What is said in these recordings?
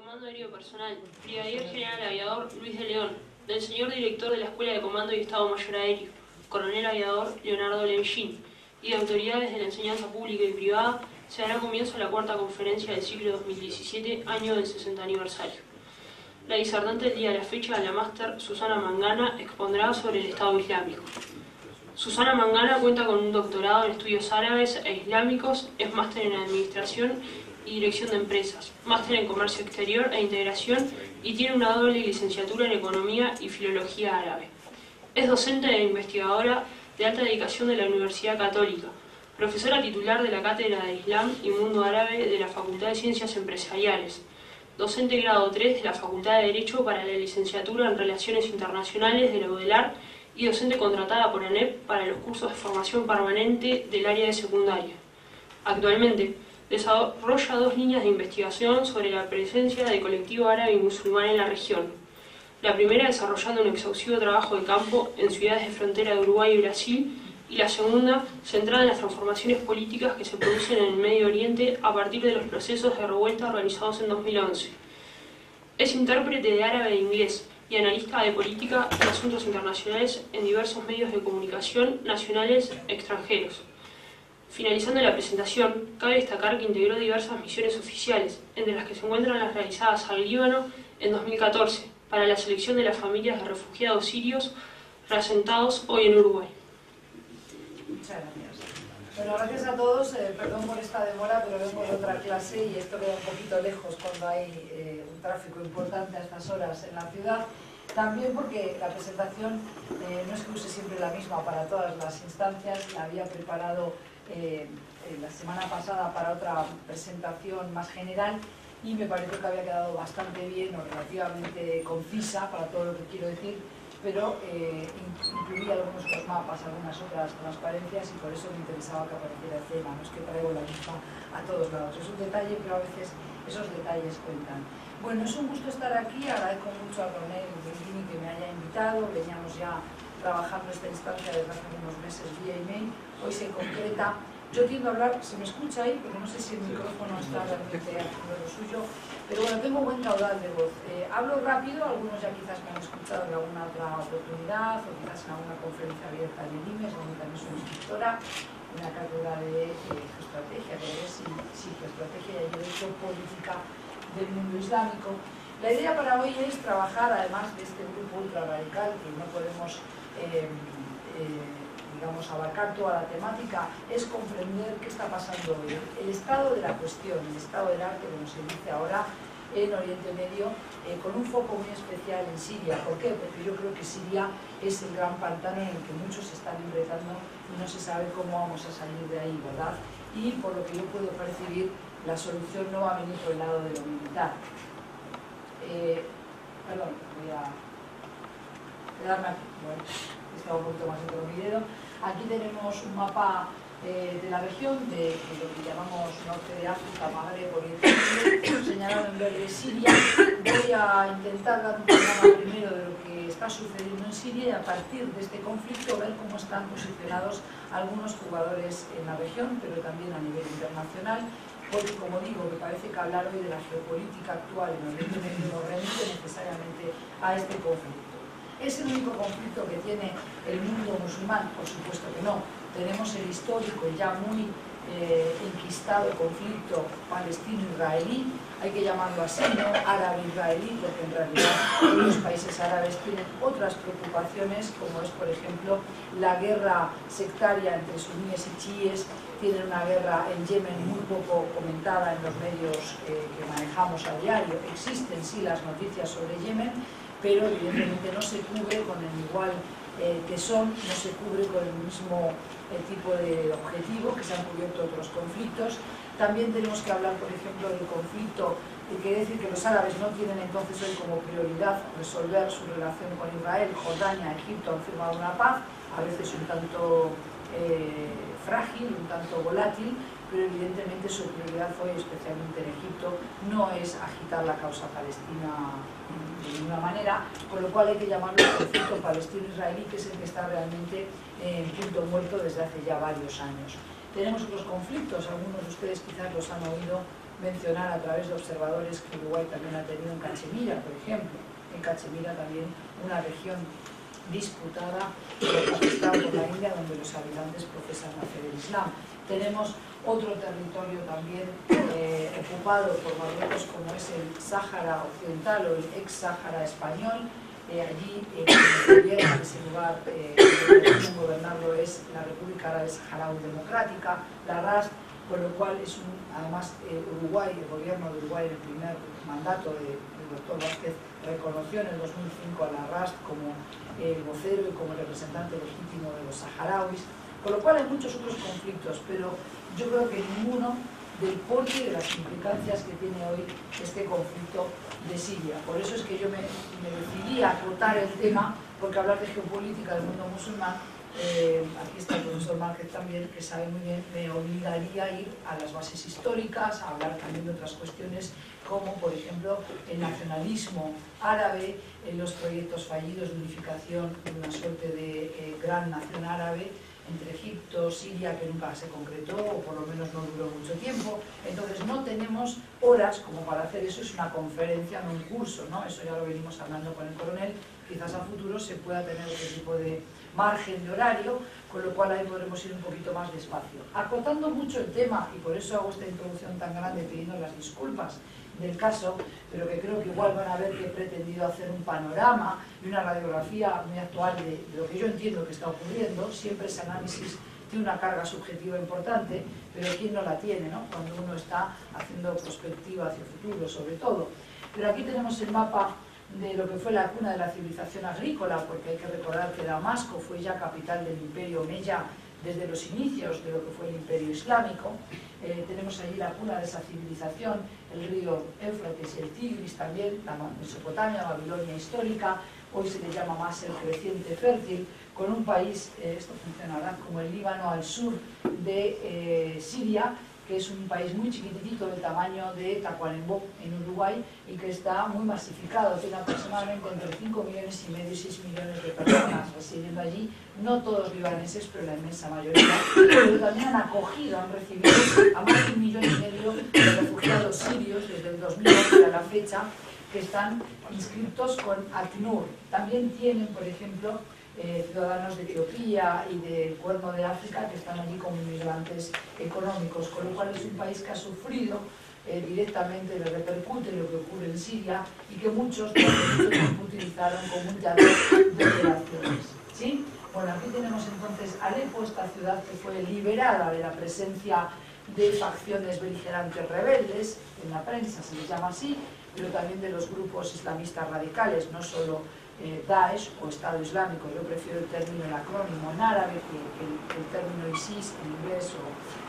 Comando Aéreo Personal, Brigadier General Aviador Luis de León, del señor Director de la Escuela de Comando y Estado Mayor Aéreo, Coronel Aviador Leonardo Levillín, y de autoridades de la enseñanza pública y privada, se dará comienzo a la cuarta conferencia del ciclo 2017, año del 60 aniversario. La disertante del día de la fecha, la máster Susana Mangana, expondrá sobre el Estado Islámico. Susana Mangana cuenta con un doctorado en estudios árabes e islámicos, es máster en administración y dirección de empresas, máster en comercio exterior e integración y tiene una doble licenciatura en economía y filología árabe. Es docente e investigadora de alta dedicación de la Universidad Católica, profesora titular de la Cátedra de Islam y Mundo Árabe de la Facultad de Ciencias Empresariales, docente grado 3 de la Facultad de Derecho para la licenciatura en Relaciones Internacionales de la UDELAR y docente contratada por ANEP para los cursos de formación permanente del área de secundaria. Actualmente, desarrolla 2 líneas de investigación sobre la presencia del colectivo árabe y musulmán en la región. La primera desarrollando un exhaustivo trabajo de campo en ciudades de frontera de Uruguay y Brasil, y la segunda centrada en las transformaciones políticas que se producen en el Medio Oriente a partir de los procesos de revuelta organizados en 2011. Es intérprete de árabe e inglés y analista de política y asuntos internacionales en diversos medios de comunicación nacionales e extranjeros. Finalizando la presentación, cabe destacar que integró diversas misiones oficiales, entre las que se encuentran las realizadas al Líbano en 2014, para la selección de las familias de refugiados sirios reasentados hoy en Uruguay. Muchas gracias. Bueno, gracias a todos. Perdón por esta demora, pero vengo de otra clase y esto queda un poquito lejos cuando hay un tráfico importante a estas horas en la ciudad. También porque la presentación no es que use siempre la misma para todas las instancias. La había preparado la semana pasada para otra presentación más general y me pareció que había quedado bastante bien o relativamente concisa para todo lo que quiero decir, pero incluía algunos otros mapas, algunas otras transparencias y por eso me interesaba que apareciera el tema. No es que traigo la misma a todos lados, es un detalle, pero a veces esos detalles cuentan. Bueno, es un gusto estar aquí, agradezco mucho a Coronel Levillín que me haya invitado. Veníamos ya trabajando esta instancia desde hace unos meses vía email, hoy se concreta. Yo tiendo a hablar, se me escucha ahí, porque no sé si el micrófono está realmente haciendo lo suyo, pero bueno, tengo buen caudal de voz. Hablo rápido, algunos ya quizás me han escuchado en alguna otra oportunidad, o quizás en alguna conferencia abierta en el IMES, donde también soy instructora, en la cátedra de geoestrategia, que es geoestrategia y derecho política del mundo islámico. La idea para hoy es trabajar, además de este grupo ultra radical, que no podemos digamos, abarcar toda la temática, es comprender qué está pasando hoy, el estado de la cuestión, el estado del arte, como se dice ahora, en Oriente Medio, con un foco muy especial en Siria. ¿Por qué? Porque yo creo que Siria es el gran pantano en el que muchos se están embretando y no se sabe cómo vamos a salir de ahí, ¿verdad? Y por lo que yo puedo percibir, la solución no va a venir por el lado de lo militar. Perdón, voy a quedarme aquí. Bueno, estaba un poquito más dentro de mi dedo. Aquí tenemos un mapa de la región, de lo que llamamos norte de África, Magreb, Oriente Medio, señalado en verde Siria. Voy a intentar dar un panorama primero de lo que está sucediendo en Siria y a partir de este conflicto ver cómo están posicionados algunos jugadores en la región, pero también a nivel internacional, porque como digo, me parece que hablar hoy de la geopolítica actual en Oriente Medio no remite necesariamente a este conflicto. ¿Es el único conflicto que tiene el mundo musulmán? Por supuesto que no. Tenemos el histórico y ya muy enquistado conflicto palestino-israelí, hay que llamarlo así, no árabe-israelí, porque en realidad los países árabes tienen otras preocupaciones, como es, por ejemplo, la guerra sectaria entre suníes y chiíes. Tienen una guerra en Yemen muy poco comentada en los medios que manejamos a diario. Existen sí las noticias sobre Yemen, pero evidentemente no se cubre con el igual tesón, no se cubre con el mismo tipo de objetivo que se han cubierto otros conflictos. También tenemos que hablar, por ejemplo, del conflicto, que quiere decir que los árabes no tienen entonces hoy como prioridad resolver su relación con Israel. Jordania, Egipto han firmado una paz, a veces un tanto frágil, un tanto volátil, pero evidentemente su prioridad hoy, especialmente en Egipto, no es agitar la causa palestina de ninguna manera, con lo cual hay que llamarlo el conflicto palestino-israelí, que es el que está realmente en punto muerto desde hace ya varios años. Tenemos otros conflictos, algunos de ustedes quizás los han oído, mencionar a través de observadores que Uruguay también ha tenido en Cachemira, por ejemplo. En Cachemira también una región disputada por Pakistán, por la India, donde los habitantes profesan la fe del Islam. Tenemos otro territorio también ocupado por Marruecos, como es el Sáhara Occidental o el ex-Sáhara español. Allí quien gobierna en ese lugar, quien gobernarlo es la República Árabe Saharaui Democrática, la RASD, con lo cual es además Uruguay, el gobierno de Uruguay en el primer mandato del doctor Vázquez reconoció en el 2005 a la RASD como el vocero y como el representante legítimo de los saharauis, con lo cual hay muchos otros conflictos, pero yo creo que ninguno del porte y de las implicancias que tiene hoy este conflicto de Siria. Por eso es que yo me decidí a acotar el tema, porque hablar de geopolítica del mundo musulmán, aquí está el profesor Márquez también, que sabe muy bien, me obligaría a ir a las bases históricas, a hablar también de otras cuestiones, como por ejemplo el nacionalismo árabe, los proyectos fallidos de unificación de una suerte de gran nación árabe, entre Egipto, Siria, que nunca se concretó, o por lo menos no duró mucho tiempo. Entonces no tenemos horas como para hacer eso, es una conferencia, no un curso, ¿no? Eso ya lo venimos hablando con el coronel, quizás a futuro se pueda tener otro tipo de margen de horario, con lo cual ahí podremos ir un poquito más despacio. Acotando mucho el tema, y por eso hago esta introducción tan grande pidiendo las disculpas del caso, pero que creo que igual van a ver que he pretendido hacer un panorama y una radiografía muy actual de lo que yo entiendo que está ocurriendo. Siempre ese análisis tiene una carga subjetiva importante, pero ¿quién no la tiene, ¿no? Cuando uno está haciendo perspectiva hacia el futuro, sobre todo. Pero aquí tenemos el mapa de lo que fue la cuna de la civilización agrícola, porque hay que recordar que Damasco fue ya capital del imperio Omeya desde los inicios de lo que fue el imperio islámico. Tenemos allí la cuna de esa civilización, el río Éufrates y el Tigris también, la Mesopotamia, Babilonia histórica, hoy se le llama más el creciente fértil, con un país, esto funcionará, como el Líbano al sur de Siria, que es un país muy chiquitito del tamaño de Tacuarembó en Uruguay y que está muy masificado, tiene aproximadamente entre 5,5 millones y 6 millones de personas residiendo allí, no todos libaneses, pero la inmensa mayoría, pero también han acogido, han recibido a más de 1,5 millones de refugiados sirios desde el 2011 a la fecha, que están inscritos con ACNUR. También tienen, por ejemplo, ciudadanos de Etiopía y del Cuerno de África que están allí como inmigrantes económicos, con lo cual es un país que ha sufrido directamente, le repercute lo que ocurre en Siria y que muchos utilizaron como un teatro de operaciones. ¿Sí? Bueno, aquí tenemos entonces Alepo, esta ciudad que fue liberada de la presencia de facciones beligerantes rebeldes, en la prensa se les llama así, pero también de los grupos islamistas radicales, no solo Daesh o Estado Islámico. Yo prefiero el término, el acrónimo en árabe que el término ISIS en inglés o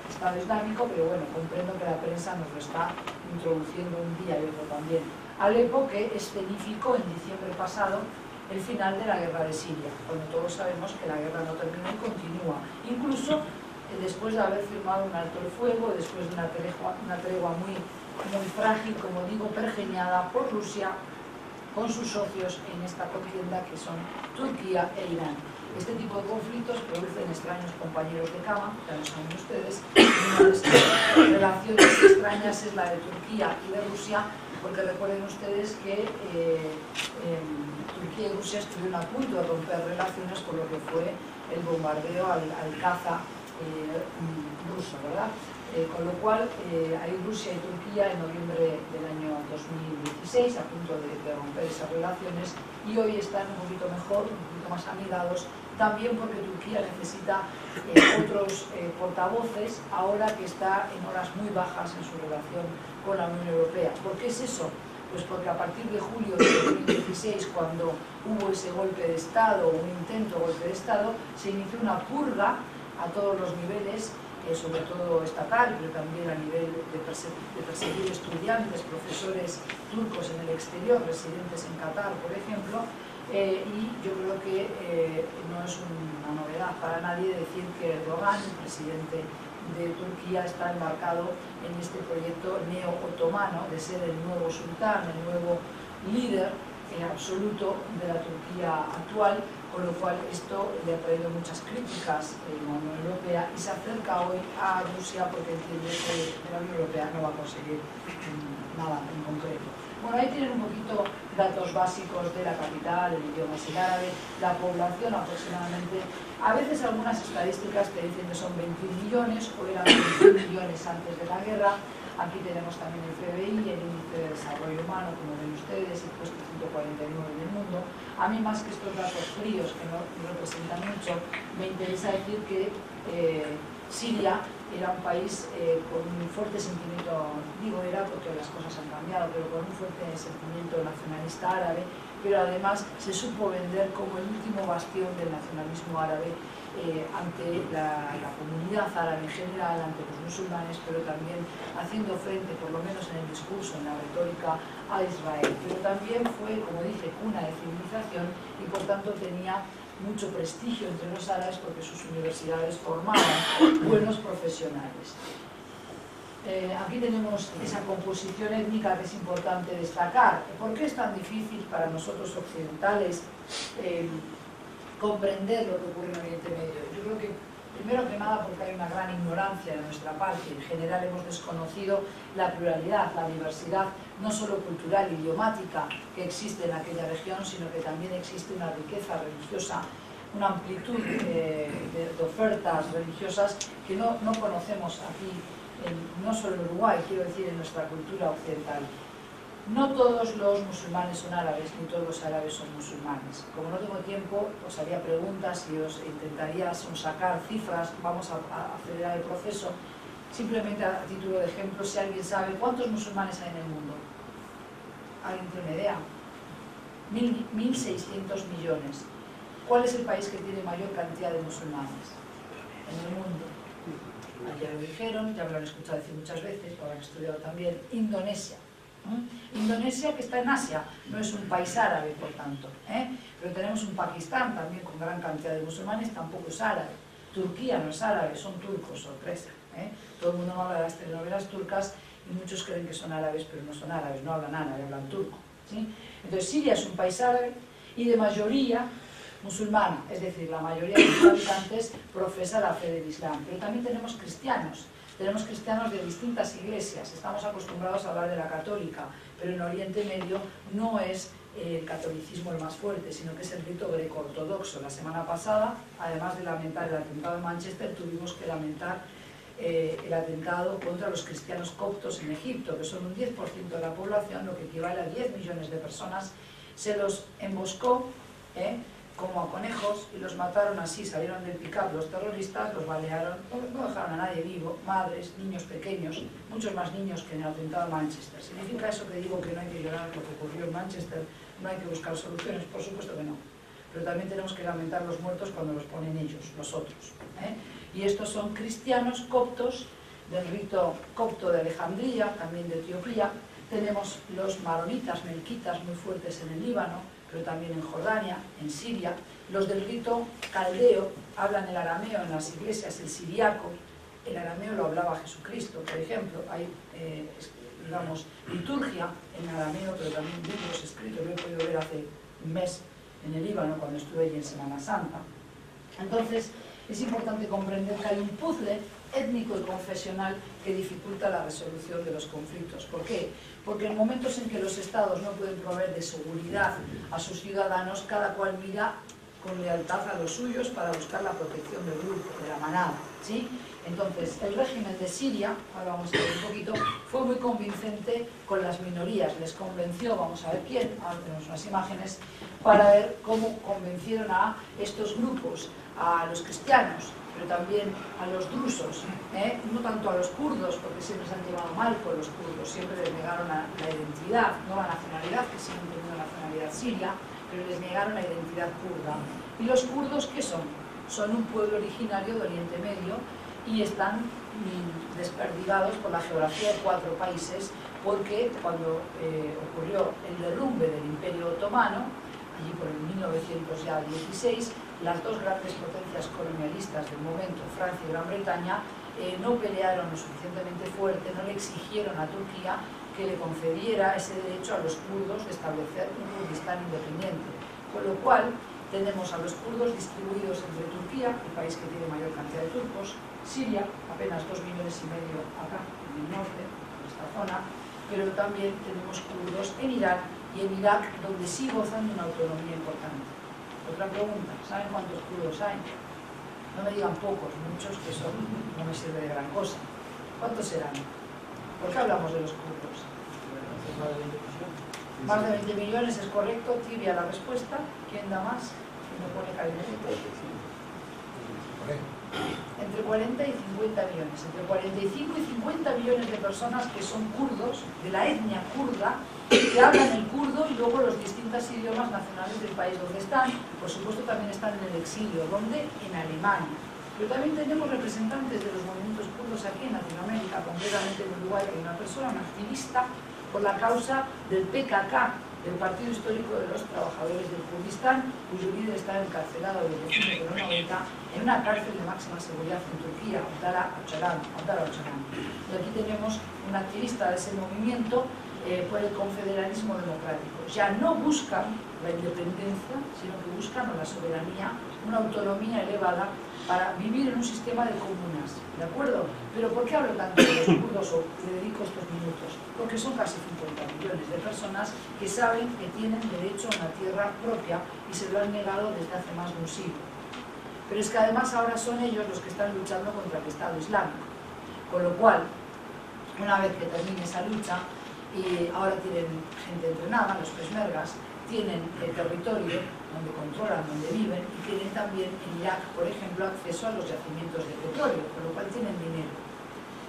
Estado Islámico, pero bueno, comprendo que la prensa nos lo está introduciendo un día y otro también. Alepo, que escenificó en diciembre pasado el final de la guerra de Siria, cuando todos sabemos que la guerra no termina y continúa. Incluso después de haber firmado un alto el fuego, después de una tregua muy frágil, como digo, pergeñada por Rusia, con sus socios en esta contienda que son Turquía e Irán. Este tipo de conflictos producen extraños compañeros de cama, ya lo saben ustedes, y una de estas relaciones extrañas es la de Turquía y de Rusia, porque recuerden ustedes que Turquía y Rusia estuvieron a punto de romper relaciones por lo que fue el bombardeo al caza ruso, ¿verdad? Con lo cual, hay Rusia y Turquía en noviembre del año 2016 a punto de romper esas relaciones y hoy están un poquito mejor, un poquito más amigados, también porque Turquía necesita otros portavoces ahora que está en horas muy bajas en su relación con la Unión Europea. ¿Por qué es eso? Pues porque a partir de julio de 2016, cuando hubo ese golpe de Estado, un intento de golpe de Estado, se inició una purga a todos los niveles, sobre todo estatal, pero también a nivel de perseguir estudiantes, profesores turcos en el exterior, residentes en Qatar, por ejemplo, y yo creo que no es una novedad para nadie decir que Erdogan, el presidente de Turquía, está embarcado en este proyecto neo-otomano de ser el nuevo sultán, el nuevo líder absoluto de la Turquía actual, con con lo cual esto le ha traído muchas críticas en la Unión Europea y se acerca hoy a Rusia porque entiende que la Unión Europea no va a conseguir nada en concreto. Bueno, ahí tienen un poquito datos básicos de la capital, el idioma es el árabe, la población aproximadamente. A veces algunas estadísticas te dicen que son 21 millones o eran 21 millones antes de la guerra. Aquí tenemos también el PBI, el índice de desarrollo humano, como ven ustedes, el puesto 149 del mundo. A mí, más que estos datos fríos que no representan mucho, me interesa decir que Siria era un país con un fuerte sentimiento, digo era porque las cosas han cambiado, pero con un fuerte sentimiento nacionalista árabe, pero además se supo vender como el último bastión del nacionalismo árabe ante la comunidad árabe en general, ante los musulmanes, pero también haciendo frente, por lo menos en el discurso, en la retórica, a Israel. Pero también fue, como dije, cuna de civilización y por tanto tenía mucho prestigio entre los árabes porque sus universidades formaban buenos profesionales. Aquí tenemos esa composición étnica que es importante destacar. ¿Por qué es tan difícil para nosotros occidentales comprender lo que ocurre en Oriente Medio? Yo creo que, primero que nada, porque hay una gran ignorancia de nuestra parte. En general hemos desconocido la pluralidad, la diversidad, no solo cultural, idiomática, que existe en aquella región, sino que también existe una riqueza religiosa, una amplitud de ofertas religiosas que no conocemos aquí, no solo en Uruguay, quiero decir, en nuestra cultura occidental. No todos los musulmanes son árabes, ni todos los árabes son musulmanes. Como no tengo tiempo, os haría preguntas y os intentaría sacar cifras, vamos a acelerar el proceso. Simplemente a título de ejemplo, si alguien sabe cuántos musulmanes hay en el mundo. ¿Alguien tiene una idea? 1.600 millones. ¿Cuál es el país que tiene mayor cantidad de musulmanes en el mundo? Ya lo dijeron, ya me lo han escuchado decir muchas veces, lo han estudiado también, Indonesia. Indonesia, que está en Asia, no es un país árabe, por tanto, pero tenemos un Pakistán también con gran cantidad de musulmanes, tampoco es árabe. Turquía no es árabe, son turcos, sorpresa. Todo el mundo habla de las telenovelas turcas y muchos creen que son árabes, pero no son árabes, no hablan árabe, hablan turco. ¿Sí? Entonces Siria es un país árabe y de mayoría musulmana, es decir, la mayoría de los habitantes profesa la fe del Islam, pero también tenemos cristianos de distintas iglesias. Estamos acostumbrados a hablar de la católica, pero en Oriente Medio no es el catolicismo el más fuerte, sino que es el rito greco-ortodoxo. La semana pasada, además de lamentar el atentado de Manchester, tuvimos que lamentar el atentado contra los cristianos coptos en Egipto, que son un 10% de la población, lo que equivale a 10 millones de personas. Se los emboscó como a conejos y los mataron así, salieron del pick-up los terroristas, los balearon, no dejaron a nadie vivo, madres, niños pequeños, muchos más niños que en el atentado de Manchester. ¿Significa eso que digo que no hay que llorar lo que ocurrió en Manchester, no hay que buscar soluciones? Por supuesto que no, pero también tenemos que lamentar los muertos cuando los ponen ellos, los otros. Y estos son cristianos coptos del rito copto de Alejandría, también de Etiopía. Tenemos los maronitas, melquitas, muy fuertes en el Líbano, pero también en Jordania, en Siria. Los del rito caldeo hablan el arameo en las iglesias, el siriaco. El arameo lo hablaba Jesucristo, por ejemplo. Hay, digamos, liturgia en arameo, pero también libros escritos. Lo he podido ver hace un mes en el Líbano, cuando estuve allí en Semana Santa. Entonces, es importante comprender que hay un puzzle étnico y confesional que dificulta la resolución de los conflictos. ¿Por qué? Porque en momentos en que los estados no pueden proveer de seguridad a sus ciudadanos, cada cual mira con lealtad a los suyos para buscar la protección del grupo, de la manada, ¿sí? Entonces, el régimen de Siria, ahora vamos a ver un poquito, fue muy convincente con las minorías, les convenció, vamos a ver quién, ahora tenemos unas imágenes, para ver cómo convencieron a estos grupos, a los cristianos, pero también a los drusos, no tanto a los kurdos, porque siempre se han llevado mal con los kurdos, siempre les negaron la identidad, no la nacionalidad, que siguen teniendo nacionalidad siria, pero les negaron la identidad kurda. ¿Y los kurdos qué son? Son un pueblo originario de Oriente Medio y están desperdigados por la geografía de 4 países, porque cuando ocurrió el derrumbe del Imperio Otomano, allí por el 1916, las dos grandes potencias colonialistas del momento, Francia y Gran Bretaña, no pelearon lo suficientemente fuerte, no le exigieron a Turquía que le concediera ese derecho a los kurdos de establecer un Kurdistán independiente. Con lo cual, Tenemos a los kurdos distribuidos entre Turquía, el país que tiene mayor cantidad de turcos, Siria, apenas 2,5 millones acá, en el norte, en esta zona, pero también tenemos kurdos en Irán y en Irak, donde sí gozan de una autonomía importante. Otra pregunta, ¿saben cuántos kurdos hay? No me digan pocos, muchos, que eso no me sirve de gran cosa. ¿Cuántos serán? ¿Por qué hablamos de los kurdos? Más de 20 millones, es correcto, tibia la respuesta. ¿Quién da más? ¿Quién me pone caliente? Entre 40 y 50 millones, entre 45 y 50 millones de personas que son kurdos, de la etnia kurda, que hablan el kurdo y luego los distintos idiomas nacionales del país donde están. Por supuesto también están en el exilio. ¿Dónde? En Alemania. Pero también tenemos representantes de los movimientos kurdos aquí en Latinoamérica, concretamente en Uruguay, que hay una persona, una activista por la causa del PKK, del Partido Histórico de los Trabajadores del Kurdistán, cuyo líder está encarcelado desde el 1990 en una cárcel de máxima seguridad en Turquía, Abdallah Öcalan. Y aquí tenemos un activista de ese movimiento por el confederalismo democrático. Ya no buscan la independencia, sino que buscan la soberanía, una autonomía elevada para vivir en un sistema de comunas, ¿de acuerdo? Pero ¿por qué hablo tanto de los kurdos o le dedico estos minutos? Porque son casi 50 millones de personas que saben que tienen derecho a una tierra propia y se lo han negado desde hace más de un siglo. Pero es que además ahora son ellos los que están luchando contra el Estado Islámico. Con lo cual, una vez que termine esa lucha, y ahora tienen gente entrenada, los peshmergas, tienen el territorio donde controlan, donde viven, y tienen también en Irak, por ejemplo, acceso a los yacimientos de petróleo, con lo cual tienen dinero.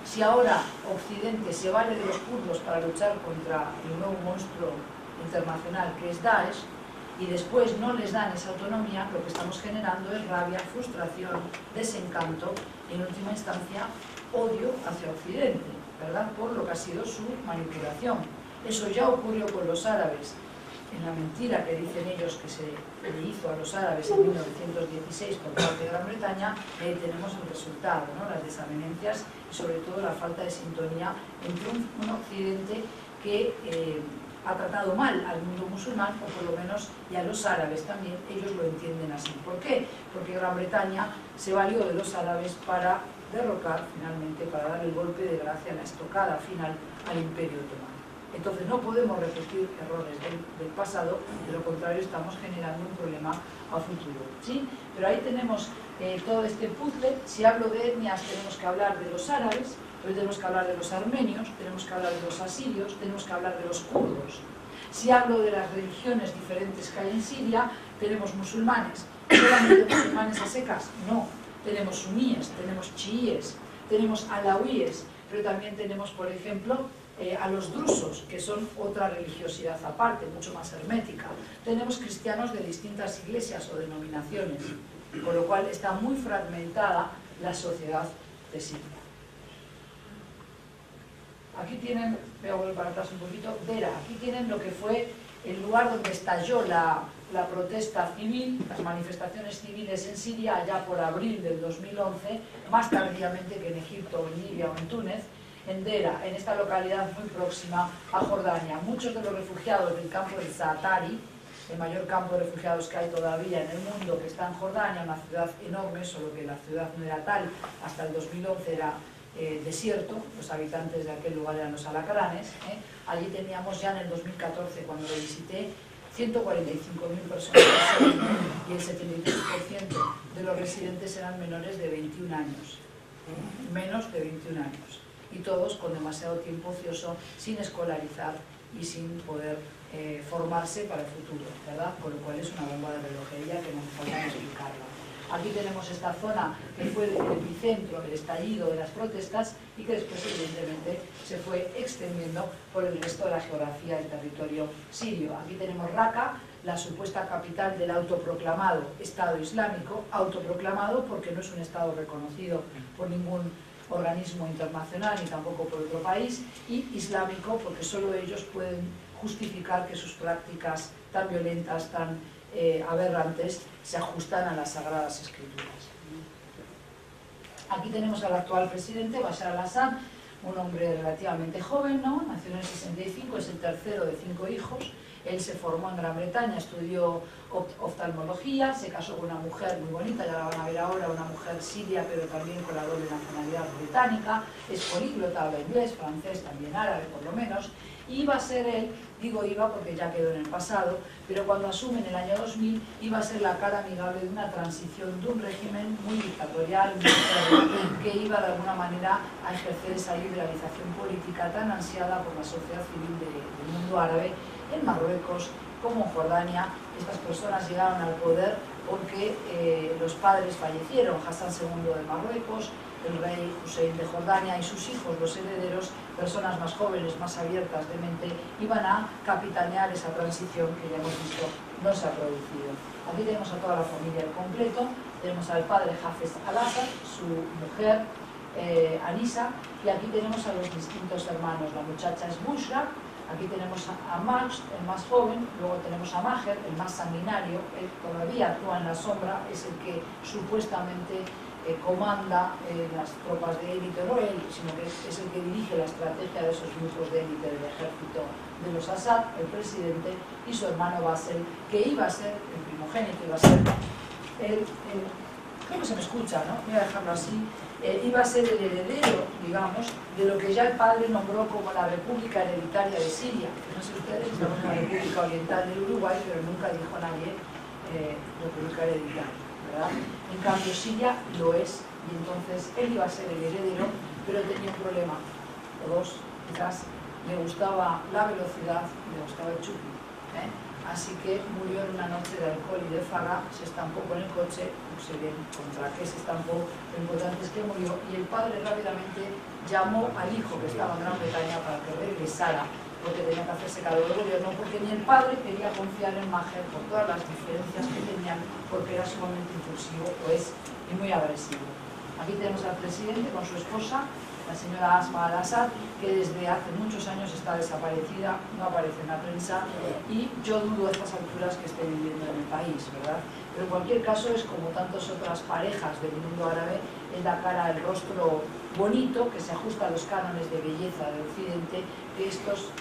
Si ahora Occidente se vale de los kurdos para luchar contra el nuevo monstruo internacional que es Daesh, y después no les dan esa autonomía, lo que estamos generando es rabia, frustración, desencanto y en última instancia odio hacia Occidente, ¿verdad? Por lo que ha sido su manipulación. Eso ya ocurrió con los árabes, en la mentira que dicen ellos que se le hizo a los árabes en 1916 por parte de Gran Bretaña. Tenemos el resultado, ¿no? Las desavenencias y sobre todo la falta de sintonía entre un Occidente que ha tratado mal al mundo musulmán, o por lo menos, y a los árabes también, ellos lo entienden así. ¿Por qué? Porque Gran Bretaña se valió de los árabes para derrocar finalmente, para dar el golpe de gracia, la estocada final al Imperio Otomano. Entonces no podemos repetir errores del pasado, de lo contrario estamos generando un problema a futuro, ¿sí? Pero ahí tenemos todo este puzzle. Si hablo de etnias tenemos que hablar de los árabes, pero tenemos que hablar de los armenios, tenemos que hablar de los asirios, tenemos que hablar de los kurdos. Si hablo de las religiones diferentes que hay en Siria, tenemos musulmanes. ¿Solamente musulmanes a secas? No. Tenemos suníes, tenemos chiíes, tenemos alauíes, pero también tenemos, por ejemplo, a los drusos, que son otra religiosidad aparte, mucho más hermética. Tenemos cristianos de distintas iglesias o denominaciones, con lo cual está muy fragmentada la sociedad de Siria. Aquí tienen, voy a volver para atrás un poquito, Dera, aquí tienen lo que fue el lugar donde estalló la protesta civil, las manifestaciones civiles en Siria, allá por abril del 2011, más tardíamente que en Egipto, en Libia o en Túnez, en Dera, en esta localidad muy próxima a Jordania. Muchos de los refugiados del campo de Zaatari, el mayor campo de refugiados que hay todavía en el mundo, que está en Jordania, una ciudad enorme, solo que la ciudad no era tal, hasta el 2011 era desierto, los habitantes de aquel lugar eran los alacranes. Allí teníamos ya en el 2014, cuando lo visité, 145.000 personas y el 73% de los residentes eran menores de 21 años, menos de 21 años, y todos con demasiado tiempo ocioso, sin escolarizar y sin poder formarse para el futuro, ¿verdad? Con lo cual es una bomba de relojería que no me falta explicarla. Aquí tenemos esta zona que fue el epicentro del estallido de las protestas y que después evidentemente se fue extendiendo por el resto de la geografía del territorio sirio. Aquí tenemos Raqqa, la supuesta capital del autoproclamado Estado Islámico, autoproclamado porque no es un Estado reconocido por ningún organismo internacional ni tampoco por otro país, y islámico porque solo ellos pueden justificar que sus prácticas tan violentas, tan aberrantes, se ajustan a las Sagradas Escrituras. Aquí tenemos al actual presidente, Bashar al-Assad, un hombre relativamente joven, ¿no? Nació en el 65, es el tercero de 5 hijos, Él se formó en Gran Bretaña, estudió oftalmología, se casó con una mujer muy bonita, ya la van a ver ahora, una mujer siria, pero también con la doble nacionalidad británica, es políglota, habla inglés, francés, también árabe por lo menos. Iba a ser él, digo iba porque ya quedó en el pasado, pero cuando asume en el año 2000 iba a ser la cara amigable de una transición de un régimen muy dictatorial, muy feo, que iba de alguna manera a ejercer esa liberalización política tan ansiada por la sociedad civil del mundo árabe en Marruecos como en Jordania. Estas personas llegaron al poder porque los padres fallecieron, Hassan II de Marruecos, el rey Hussein de Jordania y sus hijos, los herederos, personas más jóvenes, más abiertas de mente, iban a capitanear esa transición que ya hemos visto no se ha producido. Aquí tenemos a toda la familia al completo, tenemos al padre Hafez al-Assad, su mujer Anisa, y aquí tenemos a los distintos hermanos. La muchacha es Bushra, aquí tenemos a Majd, el más joven, luego tenemos a Maher, el más sanguinario, él todavía actúa en la sombra, es el que supuestamente comanda las tropas de élite, no él, sino que es el que dirige la estrategia de esos grupos de élite del ejército de los Assad, el presidente, y su hermano Bassel, que iba a ser el primogénito, iba a ser creo que se me escucha, ¿no? Voy a dejarlo así, iba a ser el heredero, digamos, de lo que ya el padre nombró como la República Hereditaria de Siria, que no sé ustedes, es la República Oriental del Uruguay, pero nunca dijo nadie República Hereditaria, ¿verdad? En cambio Siria lo es, y entonces él iba a ser el heredero, pero tenía un problema, o dos, quizás le gustaba la velocidad, le gustaba el chupi, así que murió en una noche de alcohol y de farra, se estampó con el coche, no sé bien contra qué se estampó, lo importante es que murió, y el padre rápidamente llamó al hijo que estaba en Gran Bretaña para que regresara, porque tenía que hacerse cargo del gobierno, porque ni el padre quería confiar en Maher por todas las diferencias que tenían, porque era sumamente impulsivo, pues, y muy agresivo. Aquí tenemos al presidente con su esposa, la señora Asma al-Assad, que desde hace muchos años está desaparecida, no aparece en la prensa, y yo dudo a estas alturas que esté viviendo en el país, ¿verdad? Pero en cualquier caso es como tantas otras parejas del mundo árabe, es la cara, el rostro bonito, que se ajusta a los cánones de belleza de Occidente, que estos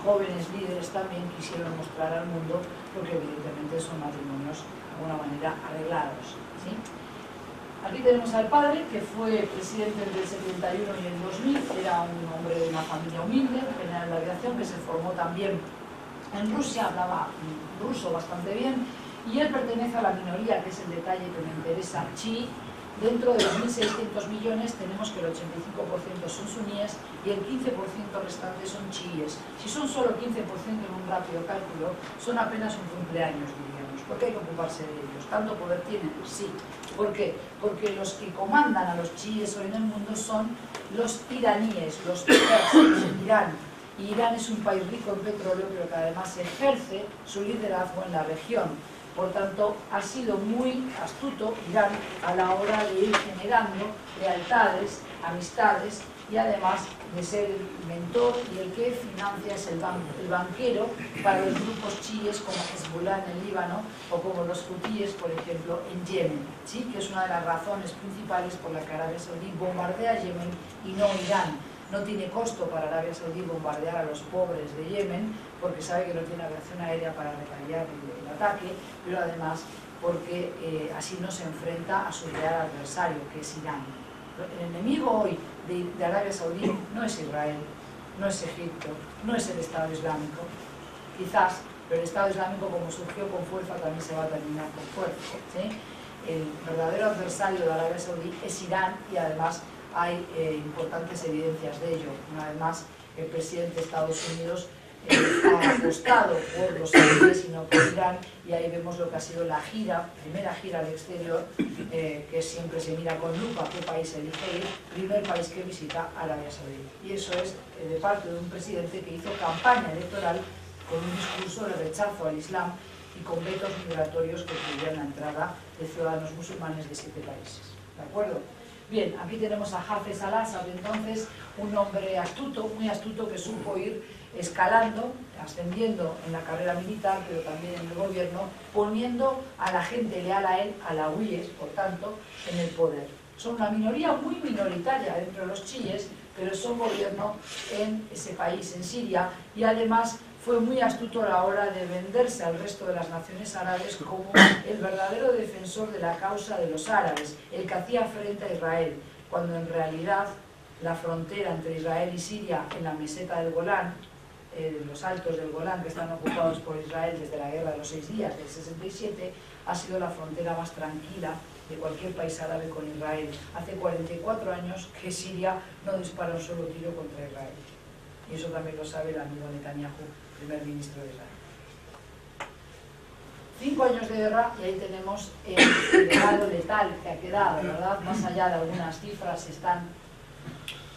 jóvenes líderes también quisieron mostrar al mundo, porque evidentemente son matrimonios de alguna manera arreglados, ¿sí? Aquí tenemos al padre, que fue presidente entre el 71 y el 2000, era un hombre de una familia humilde, general de aviación, que se formó también en Rusia, hablaba ruso bastante bien, y él pertenece a la minoría, que es el detalle que me interesa, chií. Dentro de los 1.600 millones tenemos que el 85% son suníes y el 15% restante son chiíes. Si son solo 15% en un rápido cálculo, son apenas un cumpleaños, diríamos, porque hay que ocuparse de ellos. ¿Tanto poder tienen? Sí. ¿Por qué? Porque los que comandan a los chiíes hoy en el mundo son los iraníes, los persas en Irán. Y Irán es un país rico en petróleo, pero que además ejerce su liderazgo en la región. Por tanto, ha sido muy astuto Irán a la hora de ir generando lealtades, amistades y además de ser el mentor y el que financia es el banquero para los grupos chiíes como Hezbollah en el Líbano o como los hutíes, por ejemplo, en Yemen, ¿sí? Que es una de las razones principales por la que Arabia Saudí bombardea Yemen y no Irán. No tiene costo para Arabia Saudí bombardear a los pobres de Yemen porque sabe que no tiene aviación aérea para retaliar el ataque, pero además porque así no se enfrenta a su real adversario, que es Irán. El enemigo hoy de Arabia Saudí no es Israel, no es Egipto, no es el Estado Islámico, quizás, pero el Estado Islámico, como surgió con fuerza, también se va a terminar con fuerza, ¿sí? El verdadero adversario de Arabia Saudí es Irán y además hay importantes evidencias de ello. Una vez más, el presidente de Estados Unidos ha apostado por los saudíes y no por Irán, y ahí vemos lo que ha sido la primera gira al exterior, que siempre se mira con lupa qué país elige ir, primer país que visita Arabia Saudí. Y eso es de parte de un presidente que hizo campaña electoral con un discurso de rechazo al Islam y con vetos migratorios que prohibían la entrada de ciudadanos musulmanes de 7 países. ¿De acuerdo? Bien, aquí tenemos a Hafez al-Assad, entonces, un hombre astuto, muy astuto, que supo ir escalando, ascendiendo en la carrera militar, pero también en el gobierno, poniendo a la gente leal a él, alawíes, por tanto, en el poder. Son una minoría muy minoritaria dentro de los chiíes, pero son gobierno en ese país, en Siria, y además fue muy astuto a la hora de venderse al resto de las naciones árabes como el verdadero defensor de la causa de los árabes, el que hacía frente a Israel, cuando en realidad la frontera entre Israel y Siria en la meseta del Golán, los altos del Golán que están ocupados por Israel desde la guerra de los 6 días del 67, ha sido la frontera más tranquila de cualquier país árabe con Israel. Hace 44 años que Siria no dispara un solo tiro contra Israel. Y eso también lo sabe el amigo Netanyahu, primer ministro de Israel. 5 años de guerra y ahí tenemos el legado letal que ha quedado, ¿verdad? Más allá de algunas cifras, si están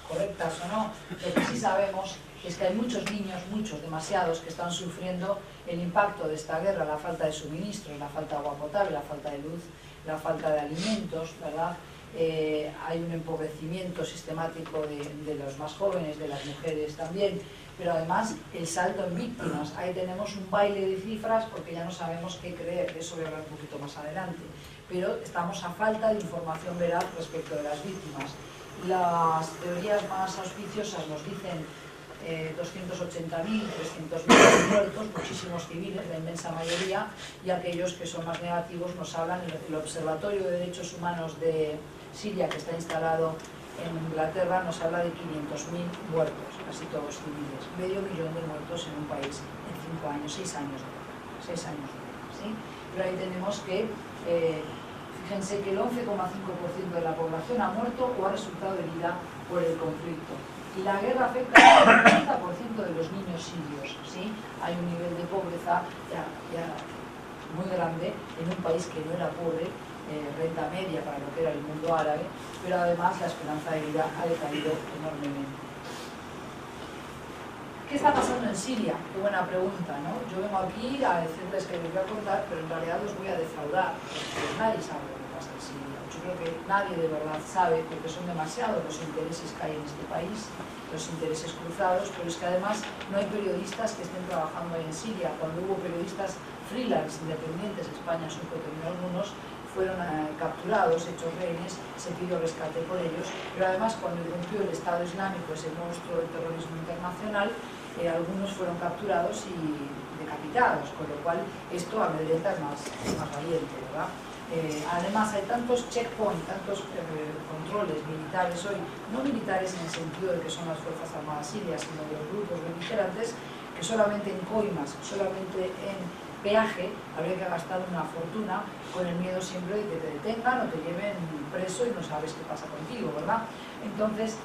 correctas o no, lo que sí sabemos es que hay muchos niños, muchos, demasiados, que están sufriendo el impacto de esta guerra, la falta de suministros, la falta de agua potable, la falta de luz, la falta de alimentos, ¿verdad? Hay un empobrecimiento sistemático de los más jóvenes, de las mujeres también, pero además el salto en víctimas. Ahí tenemos un baile de cifras porque ya no sabemos qué creer, de eso voy a hablar un poquito más adelante, pero estamos a falta de información veraz respecto de las víctimas. Las teorías más auspiciosas nos dicen 280.000, 300.000 muertos, muchísimos civiles, la inmensa mayoría, y aquellos que son más negativos nos hablan, el Observatorio de Derechos Humanos de Siria, que está instalado en Inglaterra, nos habla de 500.000 muertos, casi todos civiles, 500.000 de muertos en un país en 5 años, 6 años de guerra, 6 años de guerra, ¿sí? Pero ahí tenemos que, fíjense que el 11,5% de la población ha muerto o ha resultado herida por el conflicto. Y la guerra afecta al 90% de los niños sirios, ¿sí? Hay un nivel de pobreza ya muy grande en un país que no era pobre, renta media para lo que era el mundo árabe, pero además la esperanza de vida ha decaído enormemente. ¿Qué está pasando en Siria? Qué buena pregunta, ¿no? Yo vengo aquí a decirles que les voy a contar, pero en realidad los voy a defraudar, porque nadie sabe lo que pasa en Siria. Yo creo que nadie de verdad sabe, porque son demasiados los intereses que hay en este país, los intereses cruzados, pero es que además no hay periodistas que estén trabajando ahí en Siria. Cuando hubo periodistas freelance, independientes, España supo tener algunos, fueron capturados, hechos rehenes, se pidió rescate por ellos, pero además cuando irrumpió el Estado Islámico, ese monstruo del terrorismo internacional, algunos fueron capturados y decapitados, con lo cual esto amedrenta más valiente, ¿verdad? Además hay tantos checkpoints, tantos controles militares hoy, no militares en el sentido de que son las Fuerzas Armadas Sirias, sino de los grupos beligerantes, que solamente en coimas, solamente en peaje, habría que gastar una fortuna con el miedo siempre de que te detengan o te lleven preso y no sabes qué pasa contigo, ¿verdad? Entonces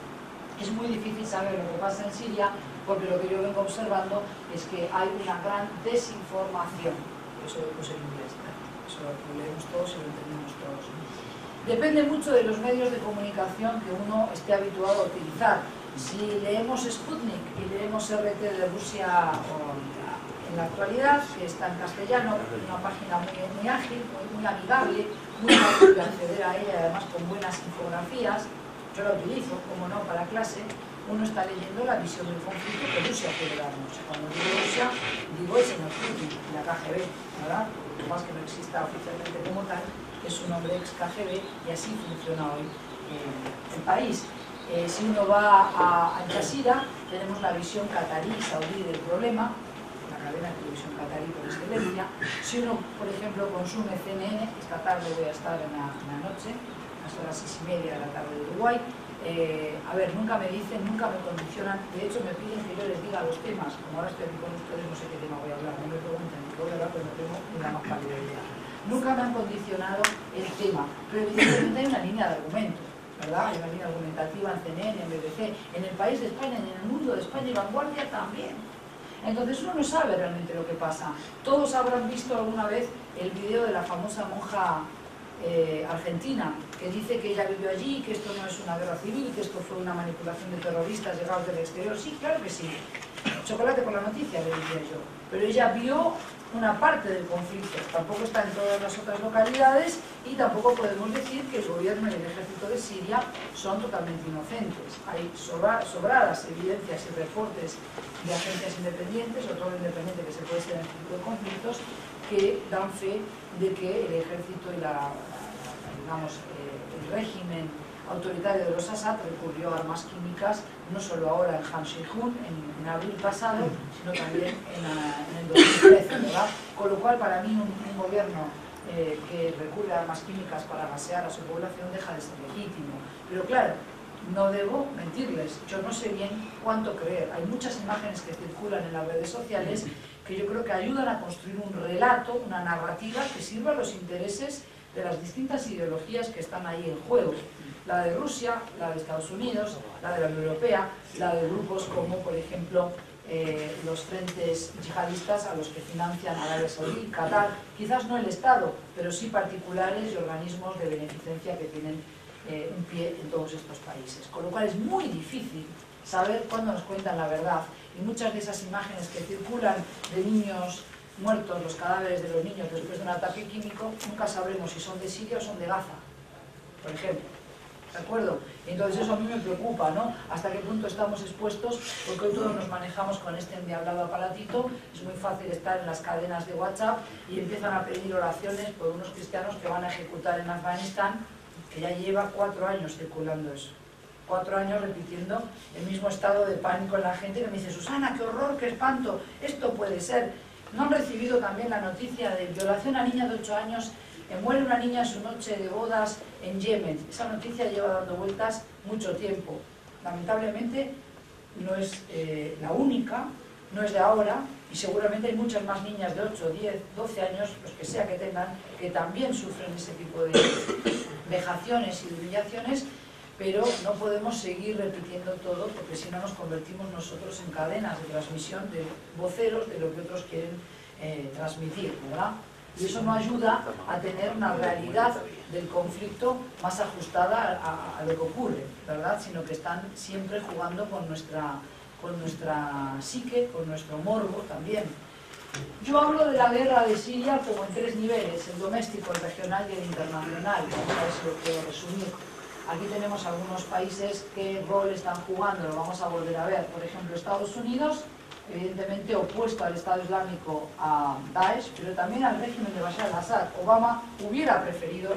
es muy difícil saber lo que pasa en Siria, porque lo que yo vengo observando es que hay una gran desinformación. Eso lo puse en inglés, eso lo leemos todos y lo entendemos todos. Depende mucho de los medios de comunicación que uno esté habituado a utilizar. Si leemos Sputnik y leemos RT de Rusia en la actualidad, que está en castellano, una página muy ágil, muy amigable, muy fácil de acceder a ella, además con buenas infografías, yo la utilizo, como no, para clase. Uno está leyendo la visión del conflicto que Rusia quiere darnos. Cuando digo Rusia, digo el señor Putin, la KGB, ¿verdad? Lo más que no exista oficialmente como tal, es un hombre ex KGB y así funciona hoy el país. Si uno va a Al Jazeera, tenemos la visión catarí y saudí del problema, la cadena de televisión catarí por excelencia. Si uno, por ejemplo, consume CNN, esta tarde voy a estar en la noche, hasta las 6:30 de la tarde de Uruguay, a ver, nunca me dicen, nunca me condicionan, de hecho me piden que yo les diga los temas, como ahora estoy aquí con ustedes, no sé qué tema voy a hablar, no me pregunten, voy a hablar, pero no tengo ni la más pálida idea. Nunca me han condicionado el tema, pero evidentemente hay una línea de argumento, ¿verdad? Hay una línea argumentativa en CNN, en BBC, en el país de España, en el mundo de España y Vanguardia también. Entonces uno no sabe realmente lo que pasa. Todos habrán visto alguna vez el video de la famosa monja argentina, que dice que ella vivió allí, que esto no es una guerra civil, que esto fue una manipulación de terroristas llegados del exterior. Sí, claro que sí. Chocolate por la noticia, le diría yo. Pero ella vio una parte del conflicto, tampoco está en todas las otras localidades y tampoco podemos decir que el gobierno y el ejército de Siria son totalmente inocentes. Hay sobradas evidencias y reportes de agencias independientes o todo independiente que se puede ser en este tipo de conflictos que dan fe de que el ejército y el régimen autoritario de los Assad recurrió a armas químicas, no solo ahora en Han Sheikhoun, en abril pasado, sino también en el 2013, ¿verdad? Con lo cual, para mí, un gobierno que recurre a armas químicas para gasear a su población deja de ser legítimo. Pero claro, no debo mentirles, yo no sé bien cuánto creer. Hay muchas imágenes que circulan en las redes sociales que yo creo que ayudan a construir un relato, una narrativa que sirva a los intereses de las distintas ideologías que están ahí en juego. La de Rusia, la de Estados Unidos, la de la Unión Europea, la de grupos como, por ejemplo, los frentes yihadistas a los que financian Arabia Saudí, Qatar, quizás no el Estado, pero sí particulares y organismos de beneficencia que tienen un pie en todos estos países. Con lo cual es muy difícil saber cuándo nos cuentan la verdad. Y muchas de esas imágenes que circulan de niños muertos, los cadáveres de los niños después de un ataque químico, nunca sabremos si son de Siria o son de Gaza, por ejemplo. ¿De acuerdo? Y entonces eso a mí me preocupa, ¿no? Hasta qué punto estamos expuestos, porque hoy todos nos manejamos con este endiablado aparatito, es muy fácil estar en las cadenas de WhatsApp y empiezan a pedir oraciones por unos cristianos que van a ejecutar en Afganistán, que ya lleva 4 años circulando eso. 4 años repitiendo el mismo estado de pánico en la gente, que me dice, Susana, qué horror, qué espanto, esto puede ser. ¿No han recibido también la noticia de violación a niña de 8 años? Muere una niña en su noche de bodas en Yemen. Esa noticia lleva dando vueltas mucho tiempo. Lamentablemente no es la única, no es de ahora, y seguramente hay muchas más niñas de 8, 10, 12 años, los que sea que tengan, que también sufren ese tipo de vejaciones y de humillaciones, pero no podemos seguir repitiendo todo, porque si no nos convertimos nosotros en cadenas de transmisión de voceros de lo que otros quieren transmitir, ¿verdad? Y eso no ayuda a tener una realidad del conflicto más ajustada a lo que ocurre, ¿verdad? Sino que están siempre jugando con nuestra psique, con nuestro morbo también. Yo hablo de la guerra de Siria como en 3 niveles, el doméstico, el regional y el internacional, a eso lo quiero resumir. Aquí tenemos algunos países que rol están jugando, lo vamos a volver a ver. Por ejemplo, Estados Unidos, evidentemente opuesto al Estado Islámico, a Daesh, pero también al régimen de Bashar al-Assad. Obama hubiera preferido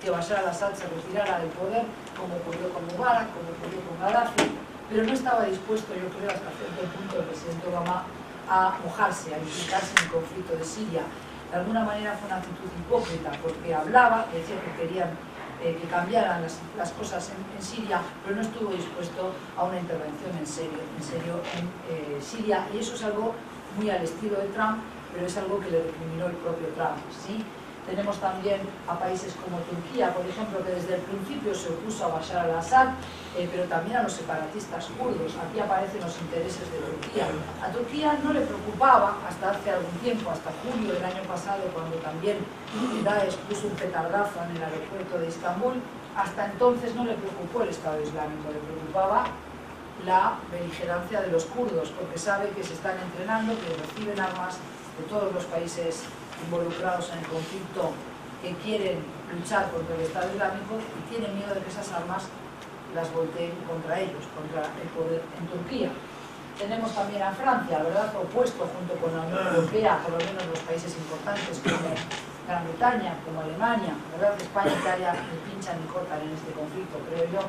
que Bashar al-Assad se retirara del poder, como ocurrió con Mubarak, como ocurrió con Gaddafi, pero no estaba dispuesto, yo creo, hasta cierto punto el presidente Obama a mojarse, a implicarse en el conflicto de Siria. De alguna manera fue una actitud hipócrita, porque hablaba, decía que querían que cambiaran las cosas en Siria, pero no estuvo dispuesto a una intervención en serio en Siria, y eso es algo muy al estilo de Trump, pero es algo que le recriminó el propio Trump, ¿sí? Tenemos también a países como Turquía, por ejemplo, que desde el principio se opuso a Bashar al-Assad, pero también a los separatistas kurdos. Aquí aparecen los intereses de Turquía. A Turquía no le preocupaba hasta hace algún tiempo, hasta julio del año pasado, cuando también Daesh puso un petardazo en el aeropuerto de Estambul. Hasta entonces no le preocupó el Estado Islámico, le preocupaba la beligerancia de los kurdos, porque sabe que se están entrenando, que reciben armas de todos los países involucrados en el conflicto, que quieren luchar contra el Estado Islámico y tienen miedo de que esas armas las volteen contra ellos, contra el poder en Turquía. Tenemos también a Francia, ¿verdad?, opuesto junto con la Unión Europea, por lo menos los países importantes como Gran Bretaña, como Alemania, ¿verdad? España y Italia ni pinchan ni cortan en este conflicto, creo yo,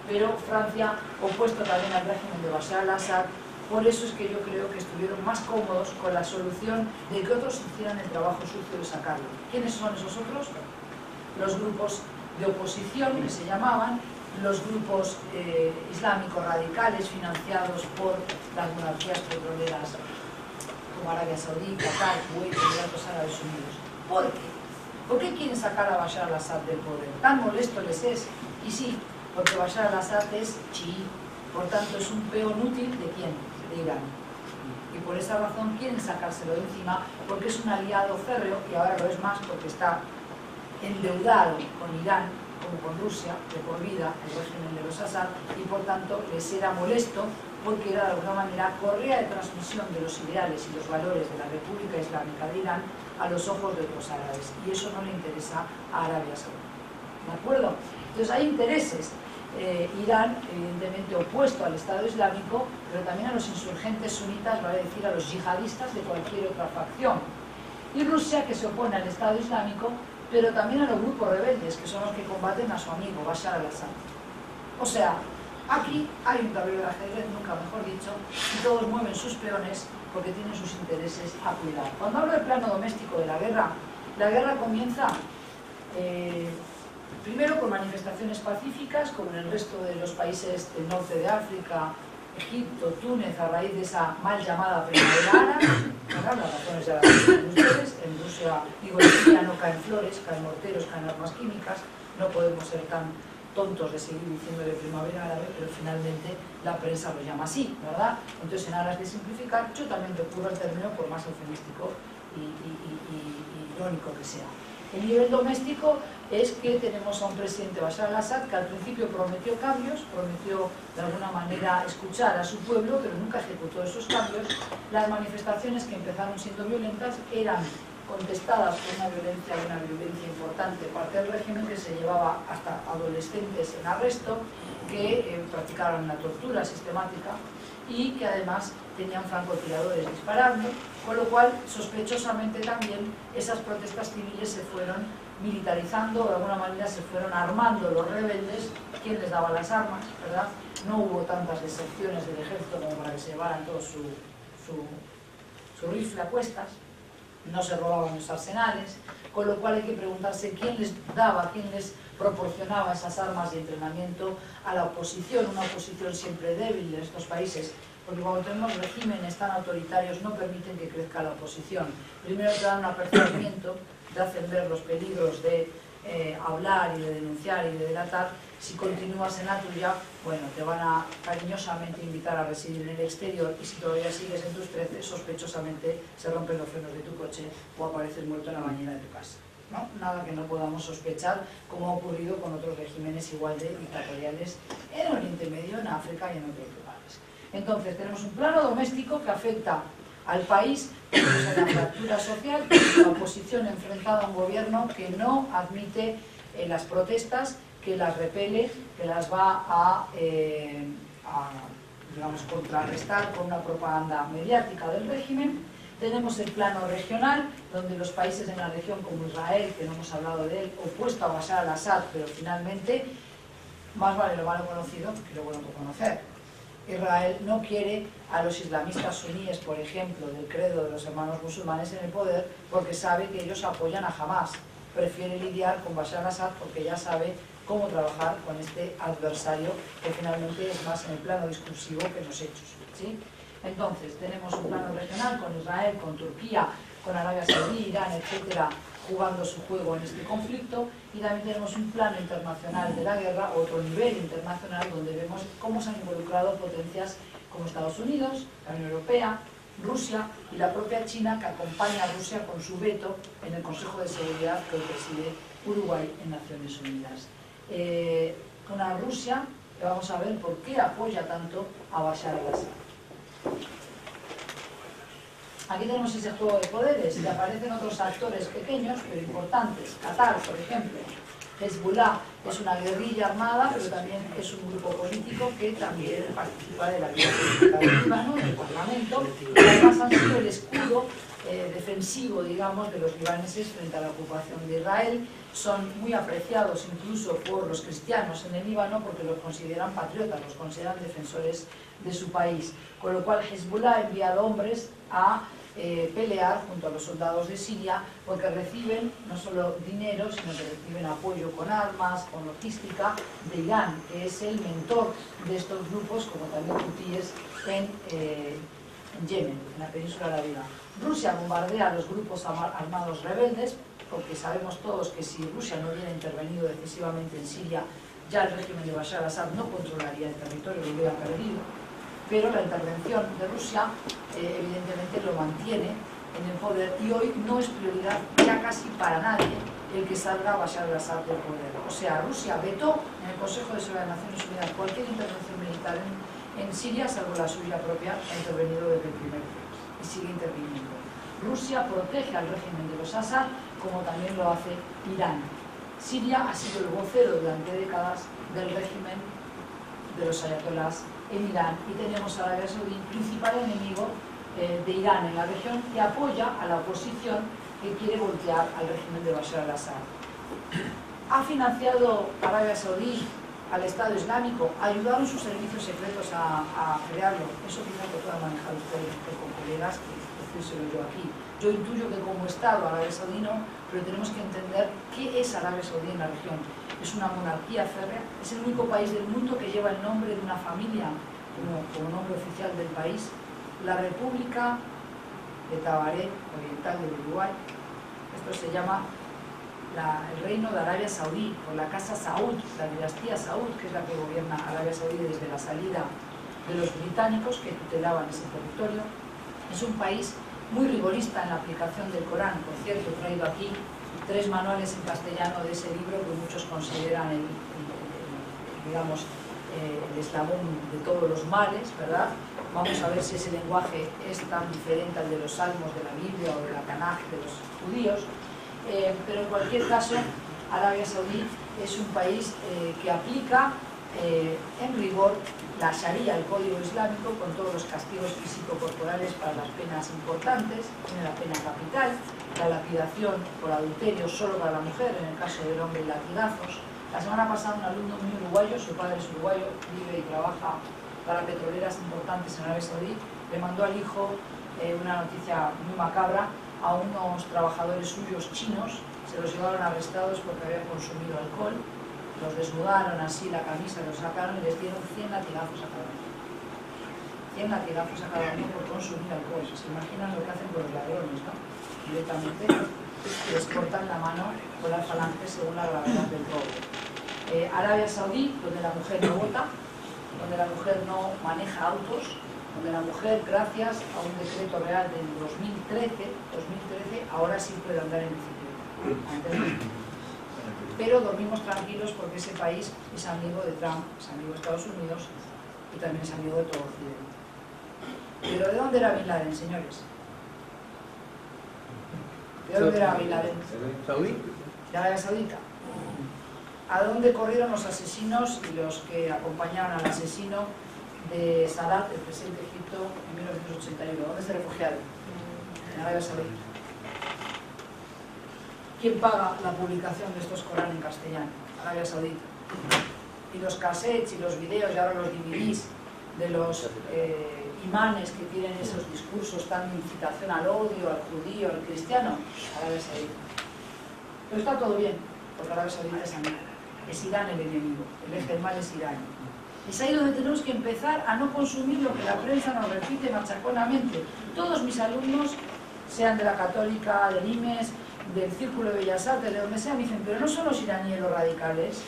pero Francia opuesto también al régimen de Bashar al-Assad. Por eso es que yo creo que estuvieron más cómodos con la solución de que otros hicieran el trabajo sucio de sacarlo. ¿Quiénes son esos otros? Los grupos de oposición, que se llamaban, los grupos islámicos radicales financiados por las monarquías petroleras como Arabia Saudí, Qatar, Kuwait, Emiratos Árabes Unidos. ¿Por qué? ¿Por qué quieren sacar a Bashar al-Assad del poder? ¿Tan molesto les es? Y sí, porque Bashar al-Assad es chií, por tanto es un peón útil ¿de quién? De Irán. Y por esa razón quieren sacárselo de encima, porque es un aliado férreo, y ahora lo es más porque está endeudado con Irán, como con Rusia, de por vida, el régimen de los Assad, y por tanto les era molesto, porque era de alguna manera correa de transmisión de los ideales y los valores de la República Islámica de Irán a los ojos de otros árabes, y eso no le interesa a Arabia Saudí. ¿De acuerdo? Entonces hay intereses. Irán, evidentemente opuesto al Estado Islámico, pero también a los insurgentes sunitas, vale decir, a los yihadistas de cualquier otra facción. Y Rusia, que se opone al Estado Islámico, pero también a los grupos rebeldes, que son los que combaten a su amigo Bashar al-Assad. O sea, aquí hay un tablero de ajedrez, nunca mejor dicho, y todos mueven sus peones porque tienen sus intereses a cuidar. Cuando hablo del plano doméstico de la guerra comienza primero con manifestaciones pacíficas, como en el resto de los países del norte de África, Egipto, Túnez, a raíz de esa mal llamada primavera árabe, ¿verdad? Las razones ya las tienen ustedes. En Rusia, digo, en Siria no caen flores, caen morteros, caen armas químicas. No podemos ser tan tontos de seguir diciendo de primavera árabe, pero finalmente la prensa lo llama así, ¿verdad? Entonces, en aras de simplificar, yo también recurro al término por más eufemístico y irónico que sea. El nivel doméstico es que tenemos a un presidente Bashar al-Assad que al principio prometió cambios, prometió de alguna manera escuchar a su pueblo, pero nunca ejecutó esos cambios. Las manifestaciones, que empezaron siendo violentas, eran contestadas por una violencia importante, parte del régimen, que se llevaba hasta adolescentes en arresto, que practicaban una tortura sistemática y que además tenían francotiradores disparando, con lo cual sospechosamente también esas protestas civiles se fueron militarizando, de alguna manera se fueron armando los rebeldes. ¿Quién les daba las armas, verdad? No hubo tantas deserciones del ejército como para que se llevaran todo su rifle a cuestas, no se robaban los arsenales, con lo cual hay que preguntarse quién les daba, quién les proporcionaba esas armas y entrenamiento a la oposición, una oposición siempre débil en estos países, porque cuando tenemos regímenes tan autoritarios no permiten que crezca la oposición. Primero te dan un apercibimiento, te hacen ver los peligros de hablar y de denunciar y de delatar. Si continúas en la tuya, bueno, te van a cariñosamente invitar a residir en el exterior, y si todavía sigues en tus 13, sospechosamente se rompen los frenos de tu coche o apareces muerto en la bañera de tu casa, ¿no? Nada que no podamos sospechar, como ha ocurrido con otros regímenes igual de dictatoriales en Oriente Medio, en África y en otros lugares. Entonces tenemos un plano doméstico que afecta al país, tenemos la fractura social, la oposición enfrentada a un gobierno que no admite las protestas, que las repele, que las va a digamos, contrarrestar con una propaganda mediática del régimen. Tenemos el plano regional, donde los países en la región, como Israel, que no hemos hablado de él, opuesto a Bashar al-Assad, pero finalmente más vale lo malo conocido que lo bueno por conocer. Israel no quiere a los islamistas suníes, por ejemplo, del credo de los hermanos musulmanes en el poder, porque sabe que ellos apoyan a Hamás. Prefiere lidiar con Bashar al-Assad porque ya sabe cómo trabajar con este adversario, que finalmente es más en el plano discursivo que en los hechos, ¿sí? Entonces, tenemos un plano regional con Israel, con Turquía, con Arabia Saudí, Irán, etcétera, jugando su juego en este conflicto, y también tenemos un plano internacional de la guerra, otro nivel internacional, donde vemos cómo se han involucrado potencias como Estados Unidos, la Unión Europea, Rusia y la propia China, que acompaña a Rusia con su veto en el Consejo de Seguridad que hoy preside Uruguay en Naciones Unidas. Una Rusia que vamos a ver por qué apoya tanto a Bashar al-Assad. Aquí tenemos ese juego de poderes y aparecen otros actores pequeños pero importantes. Qatar, por ejemplo. Hezbollah es una guerrilla armada, pero también es un grupo político que también participa de la vida política del Líbano, del Parlamento, y además han sido el escudo defensivo, digamos, de los libaneses frente a la ocupación de Israel. Son muy apreciados incluso por los cristianos en el Líbano porque los consideran patriotas, los consideran defensores de su país. Con lo cual Hezbollah ha enviado hombres a pelear junto a los soldados de Siria, porque reciben no solo dinero, sino que reciben apoyo con armas, con logística de Irán, que es el mentor de estos grupos, como también hutíes en Yemen, en la península arábiga. Rusia bombardea a los grupos armados rebeldes, porque sabemos todos que si Rusia no hubiera intervenido decisivamente en Siria, ya el régimen de Bashar al-Assad no controlaría el territorio, lo hubiera perdido. Pero la intervención de Rusia evidentemente lo mantiene en el poder, y hoy no es prioridad ya casi para nadie el que salga Bashar al-Assad del poder. O sea, Rusia vetó en el Consejo de Seguridad de Naciones Unidas cualquier intervención militar en Siria, salvo la suya propia, ha intervenido desde el primer día y sigue interviniendo. Rusia protege al régimen de los Assad, como también lo hace Irán. Siria ha sido el vocero durante décadas del régimen de los ayatolás en Irán, y tenemos a Arabia Saudí, principal enemigo de Irán en la región, que apoya a la oposición que quiere voltear al régimen de Bashar al-Assad. ¿Ha financiado Arabia Saudí al Estado Islámico? ¿Ayudaron sus servicios secretos a crearlo? Eso quizás lo puedan manejar ustedes con colegas, que decírselo yo aquí. Yo intuyo que como Estado Arabia Saudí no, pero tenemos que entender qué es Arabia Saudí en la región. Es una monarquía férrea, es el único país del mundo que lleva el nombre de una familia como nombre oficial del país, la República de Tabaré Oriental del Uruguay. Esto se llama el Reino de Arabia Saudí, por la Casa Saud, la dinastía Saud, que es la que gobierna Arabia Saudí desde la salida de los británicos que tutelaban ese territorio. Es un país muy rigorista en la aplicación del Corán. Por cierto, he traído aquí 3 manuales en castellano de ese libro que muchos consideran el eslabón de todos los males, ¿verdad? Vamos a ver si ese lenguaje es tan diferente al de los salmos de la Biblia o de la Tanaj de los judíos, pero en cualquier caso, Arabia Saudí es un país que aplica en rigor la Sharia, el código islámico, con todos los castigos físico-corporales para las penas importantes. Tiene la pena capital, la lapidación por adulterio solo para la mujer, en el caso del hombre latigazos. La semana pasada un alumno mío uruguayo, su padre es uruguayo, vive y trabaja para petroleras importantes en Arabia Saudí, le mandó al hijo una noticia muy macabra. A unos trabajadores suyos chinos se los llevaron arrestados porque habían consumido alcohol, los desnudaron así la camisa, los sacaron y les dieron 100 latigazos a cada uno. 100 latigazos a cada uno por consumir alcohol. Se imaginan lo que hacen con los ladrones, ¿no? Directamente les cortan la mano con las falanges según la gravedad del robo. Arabia Saudí, donde la mujer no vota, donde la mujer no maneja autos, donde la mujer, gracias a un decreto real del 2013, ahora sí puede andar en bicicleta. Pero dormimos tranquilos porque ese país es amigo de Trump, es amigo de Estados Unidos y también es amigo de todo Occidente. ¿Pero de dónde era Bin Laden, señores? ¿De dónde era Bin Laden? De Arabia Saudita. ¿A dónde corrieron los asesinos y los que acompañaron al asesino de Sadat, el presidente de Egipto, en 1981? ¿Dónde se refugiaron? En Arabia Saudita. ¿Quién paga la publicación de estos Corán en castellano? Arabia Saudita. Y los cassettes y los videos, y ahora los DVDs de los imanes que tienen esos discursos tan de incitación al odio, al judío, al cristiano, Arabia Saudita. Pero está todo bien, porque Arabia Saudita es amigo. Es Irán el enemigo, el eje del mal es Irán. Es ahí donde tenemos que empezar a no consumir lo que la prensa nos repite machaconamente. Todos mis alumnos, sean de la Católica, del IMES, del Círculo de Bellas Artes, de donde sea, me dicen, pero no son los iraníes los radicales,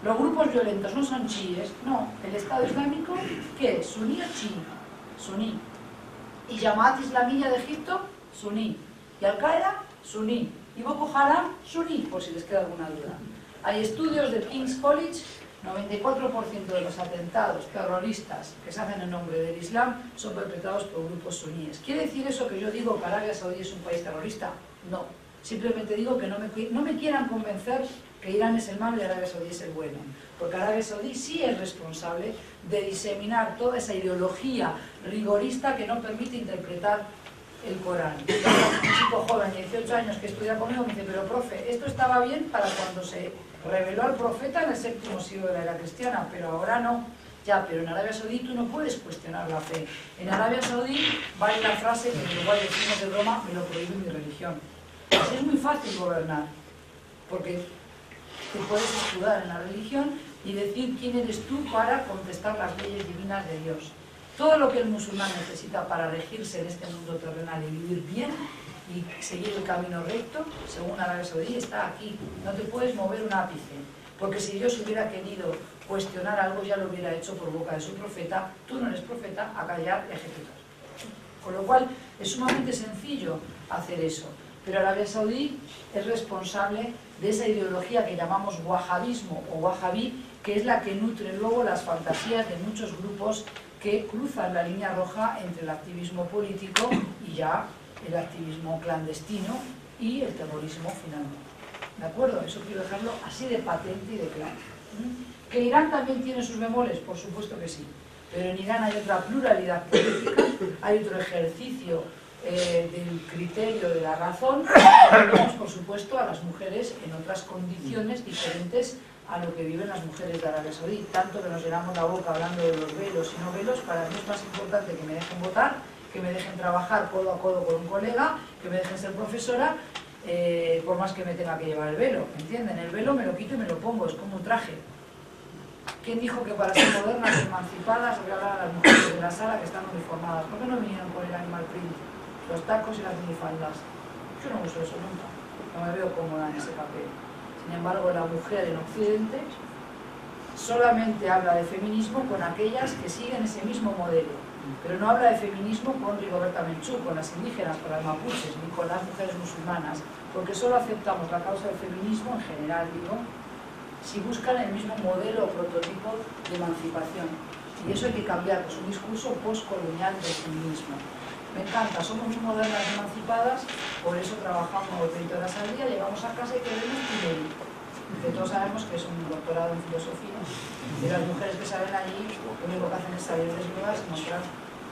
los grupos violentos no son chiíes, no, el Estado Islámico, ¿qué es? ¿Suní o chií? Suní. ¿Y Jamaat Islamiyya de Egipto? Suní. ¿Y Al-Qaeda? Suní. ¿Y Boko Haram? Suní, por si les queda alguna duda. Hay estudios de King's College, 94% de los atentados terroristas que se hacen en nombre del Islam son perpetrados por grupos suníes. ¿Quiere decir eso que yo digo que Arabia Saudí es un país terrorista? No. Simplemente digo que no me quieran convencer que Irán es el malo y Arabia Saudí es el bueno. Porque Arabia Saudí sí es responsable de diseminar toda esa ideología rigorista que no permite interpretar el Corán. Un chico joven de 18 años que estudia conmigo me dice, pero profe, esto estaba bien para cuando se reveló al profeta en el 7º siglo de la era cristiana, pero ahora no. Ya, pero en Arabia Saudí tú no puedes cuestionar la fe. En Arabia Saudí vale la frase que en Uruguay decimos de broma, me lo prohíbe mi religión. Así es muy fácil gobernar, porque te puedes escudar en la religión y decir quién eres tú para contestar las leyes divinas de Dios. Todo lo que el musulmán necesita para regirse en este mundo terrenal y vivir bien y seguir el camino recto, según Arabia Saudí, está aquí. No te puedes mover un ápice, porque si Dios hubiera querido cuestionar algo, ya lo hubiera hecho por boca de su profeta. Tú no eres profeta, a callar y a ejecutar. Con lo cual, es sumamente sencillo hacer eso. Pero Arabia Saudí es responsable de esa ideología que llamamos wahabismo o wahabí, que es la que nutre luego las fantasías de muchos grupos que cruzan la línea roja entre el activismo político y ya el activismo clandestino y el terrorismo finalmente. ¿De acuerdo? Eso quiero dejarlo así de patente y de claro. ¿Que Irán también tiene sus bemoles? Por supuesto que sí. Pero en Irán hay otra pluralidad política, hay otro ejercicio del criterio de la razón, y vemos, por supuesto, a las mujeres en otras condiciones diferentes a lo que viven las mujeres de Arabia Saudí. Tanto que nos llenamos la boca hablando de los velos y no velos, para mí es más importante que me dejen votar, que me dejen trabajar codo a codo con un colega, que me dejen ser profesora, por más que me tenga que llevar el velo, ¿entienden? El velo me lo quito y me lo pongo, es como un traje. ¿Quién dijo que para ser modernas y emancipadas había hablar a las mujeres de la sala que están uniformadas? ¿Por qué no vinieron con el animal print, los tacos y las minifaldas? Yo no uso eso nunca, no me veo cómoda en ese papel. Sin embargo, la mujer en Occidente solamente habla de feminismo con aquellas que siguen ese mismo modelo, pero no habla de feminismo con Rigoberta Menchú, con las indígenas, con las mapuches, ni con las mujeres musulmanas, porque solo aceptamos la causa del feminismo, en general digo, si buscan el mismo modelo o prototipo de emancipación. Y eso hay que cambiar, pues un discurso postcolonial del feminismo. Me encanta, somos muy modernas y emancipadas, por eso trabajamos 20 horas al día, llegamos a casa y queremos Tinelli, que todos sabemos que es un doctorado en filosofía, y las mujeres que salen allí, lo único que hacen es salir desnudas y mostrar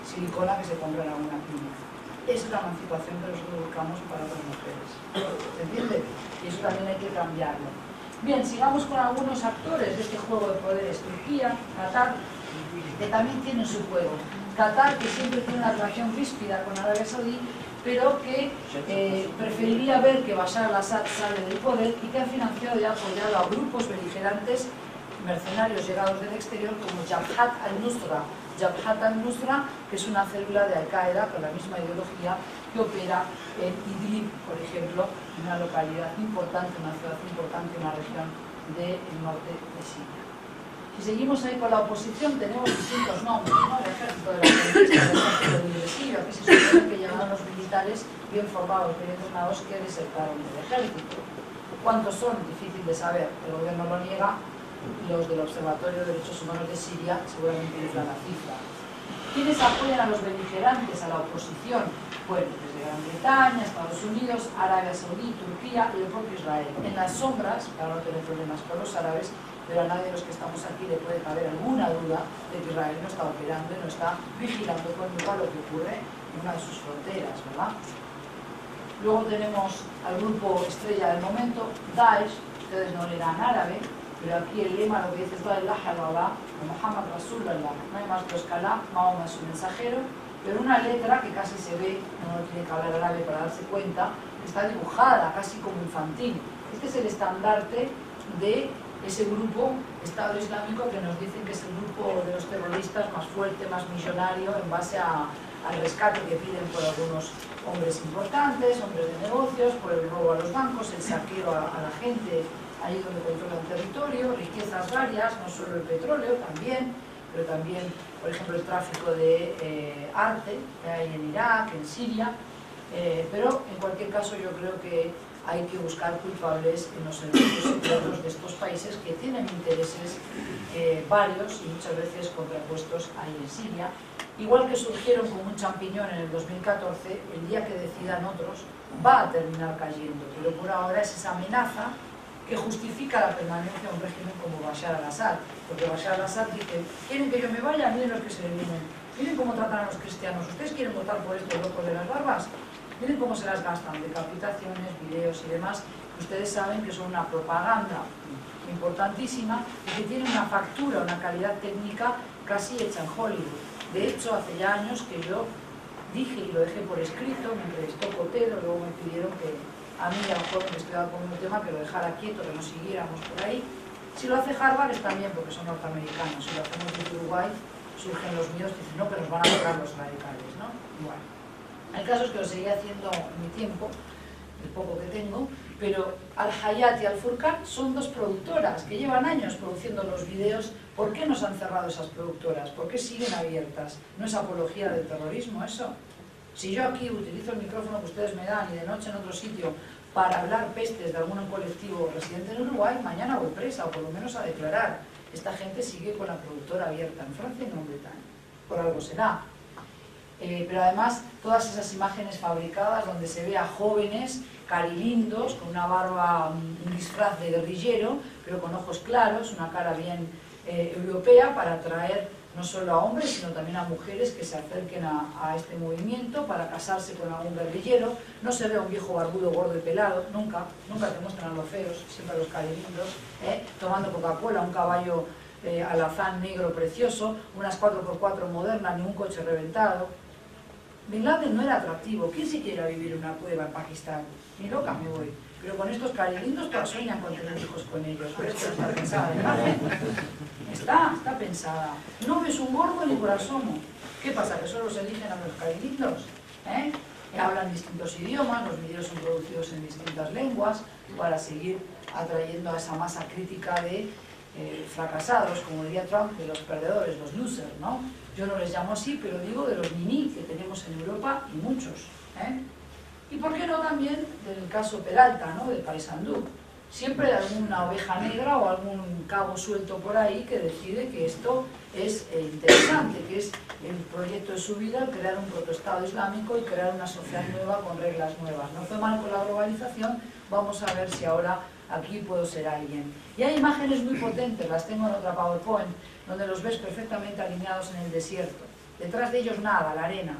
silicona que se compra en alguna clínica. Esa es la emancipación que nosotros buscamos para las mujeres. ¿Se entiende? Y eso también hay que cambiarlo. Bien, sigamos con algunos actores de este juego de poderes. Turquía, Qatar, que también tienen su juego. Qatar, que siempre tiene una relación ríspida con Arabia Saudí, pero que preferiría ver que Bashar al-Assad sale del poder y que ha financiado y ha apoyado a grupos beligerantes, mercenarios llegados del exterior, como Jabhat al-Nusra. Jabhat al-Nusra, que es una célula de Al-Qaeda con la misma ideología que opera en Idlib, por ejemplo, una localidad importante, una ciudad importante, una región del norte de Siria. Si seguimos ahí con la oposición, tenemos distintos nombres, ¿no? El ejército de la conquista, el ejército de Siria, que se supone que llegaron los militares bien formados, bien entrenados, que desertaron del ejército. ¿Cuántos son? Difícil de saber, el gobierno lo niega, los del Observatorio de Derechos Humanos de Siria seguramente les dan la cifra. ¿Quiénes apoyan a los beligerantes, a la oposición? Bueno, desde Gran Bretaña, Estados Unidos, Arabia Saudí, Turquía y el propio Israel. En las sombras, para no tener problemas con los árabes, pero a nadie de los que estamos aquí le puede caber alguna duda de que Israel no está operando y no está vigilando con lupa lo que ocurre en una de sus fronteras, ¿verdad? Luego tenemos al grupo estrella del momento, Daesh. Ustedes no leerán árabe, pero aquí el lema lo que dice es la ilaha illallah, Muhammad Rasulullah, no hay más que Alá, Mahoma es su mensajero, pero una letra que casi se ve, no tiene que hablar árabe para darse cuenta, está dibujada casi como infantil. Este es el estandarte de ese grupo, Estado Islámico, que nos dicen que es el grupo de los terroristas más fuerte, más millonario, en base al rescate que piden por algunos hombres importantes, hombres de negocios, por el robo a los bancos, el saqueo a la gente allí donde controlan territorio, riquezas varias, no solo el petróleo, también, pero también, por ejemplo, el tráfico de arte que hay en Irak, en Siria, pero en cualquier caso yo creo que hay que buscar culpables en los servicios secretos de estos países que tienen intereses varios y muchas veces contrapuestos ahí en Siria. Igual que surgieron como un champiñón en el 2014, el día que decidan otros va a terminar cayendo, pero por ahora es esa amenaza que justifica la permanencia de un régimen como Bashar al-Assad, porque Bashar al-Assad dice, ¿quieren que yo me vaya? Miren los que se le vienen, miren cómo tratan a los cristianos, ¿ustedes quieren votar por estos locos de las barbas? Miren cómo se las gastan, decapitaciones, videos y demás, que ustedes saben que son una propaganda importantísima y que tiene una factura, una calidad técnica casi hecha en Hollywood. De hecho, hace ya años que yo dije y lo dejé por escrito, me entrevistó Cotelo, luego me pidieron que a mí y a un joven que estudiaba con un tema que lo dejara quieto, que no siguiéramos por ahí. Si lo hace Harvard está bien porque son norteamericanos, si lo hacemos desde Uruguay surgen los míos y dicen no, que nos van a matar los radicales, ¿no? Bueno, el caso es que lo seguí haciendo en mi tiempo, el poco que tengo, pero Al-Hayat y Al-Furqan son dos productoras que llevan años produciendo los vídeos. ¿Por qué nos han cerrado esas productoras? ¿Por qué siguen abiertas? ¿No es apología del terrorismo eso? Si yo aquí utilizo el micrófono que ustedes me dan y de noche en otro sitio para hablar pestes de algún colectivo residente en Uruguay, mañana voy presa o por lo menos a declarar. Esta gente sigue con la productora abierta en Francia y en Gran Bretaña. Por algo será. Pero además todas esas imágenes fabricadas donde se ve a jóvenes carilindos con una barba, un disfraz de guerrillero, pero con ojos claros, una cara bien europea para atraer no solo a hombres, sino también a mujeres que se acerquen a este movimiento para casarse con algún guerrillero. No se ve a un viejo barbudo, gordo y pelado, nunca te muestran a los feos, siempre a los carilindos, tomando Coca-Cola, un caballo alazán negro precioso, unas 4x4 modernas, ni un coche reventado. Bin Laden no era atractivo. ¿Quién se quiere vivir en una cueva en Pakistán? Ni loca me voy. Pero con estos carilindos todas sueñan con tener hijos con ellos. Pero esto está pensada, ¿verdad? Está pensada. No ves un gordo ni por asomo. ¿Qué pasa? ¿Que solo se eligen a los carilindos? Hablan distintos idiomas, los vídeos son producidos en distintas lenguas para seguir atrayendo a esa masa crítica de fracasados, como diría Trump, de los perdedores, los losers, ¿no? Yo no les llamo así, pero digo de los niní que tenemos en Europa y muchos. Y por qué no también del caso Peralta, ¿no? Del Paysandú. Siempre hay alguna oveja negra o algún cabo suelto por ahí que decide que esto es interesante, que es el proyecto de su vida, crear un protoestado islámico y crear una sociedad nueva con reglas nuevas. No fue mal con la globalización, vamos a ver si ahora aquí puedo ser alguien. Y hay imágenes muy potentes, las tengo en otra PowerPoint, donde los ves perfectamente alineados en el desierto. Detrás de ellos nada, la arena,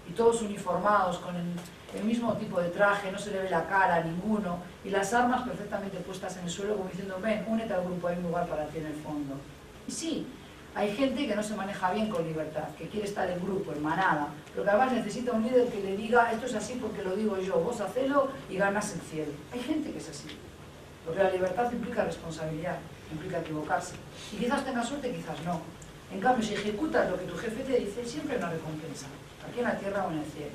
y todos uniformados con el mismo tipo de traje, no se le ve la cara a ninguno, y las armas perfectamente puestas en el suelo como diciendo, ven, únete al grupo, hay un lugar para ti en el fondo. Y sí, hay gente que no se maneja bien con libertad, que quiere estar en grupo, en manada, pero que además necesita un líder que le diga, esto es así porque lo digo yo, vos hacelo y ganas el cielo. Hay gente que es así, porque la libertad implica responsabilidad, implica equivocarse, y quizás tengas suerte, quizás no. En cambio, si ejecutas lo que tu jefe te dice, siempre hay una recompensa, aquí en la tierra o en el cielo.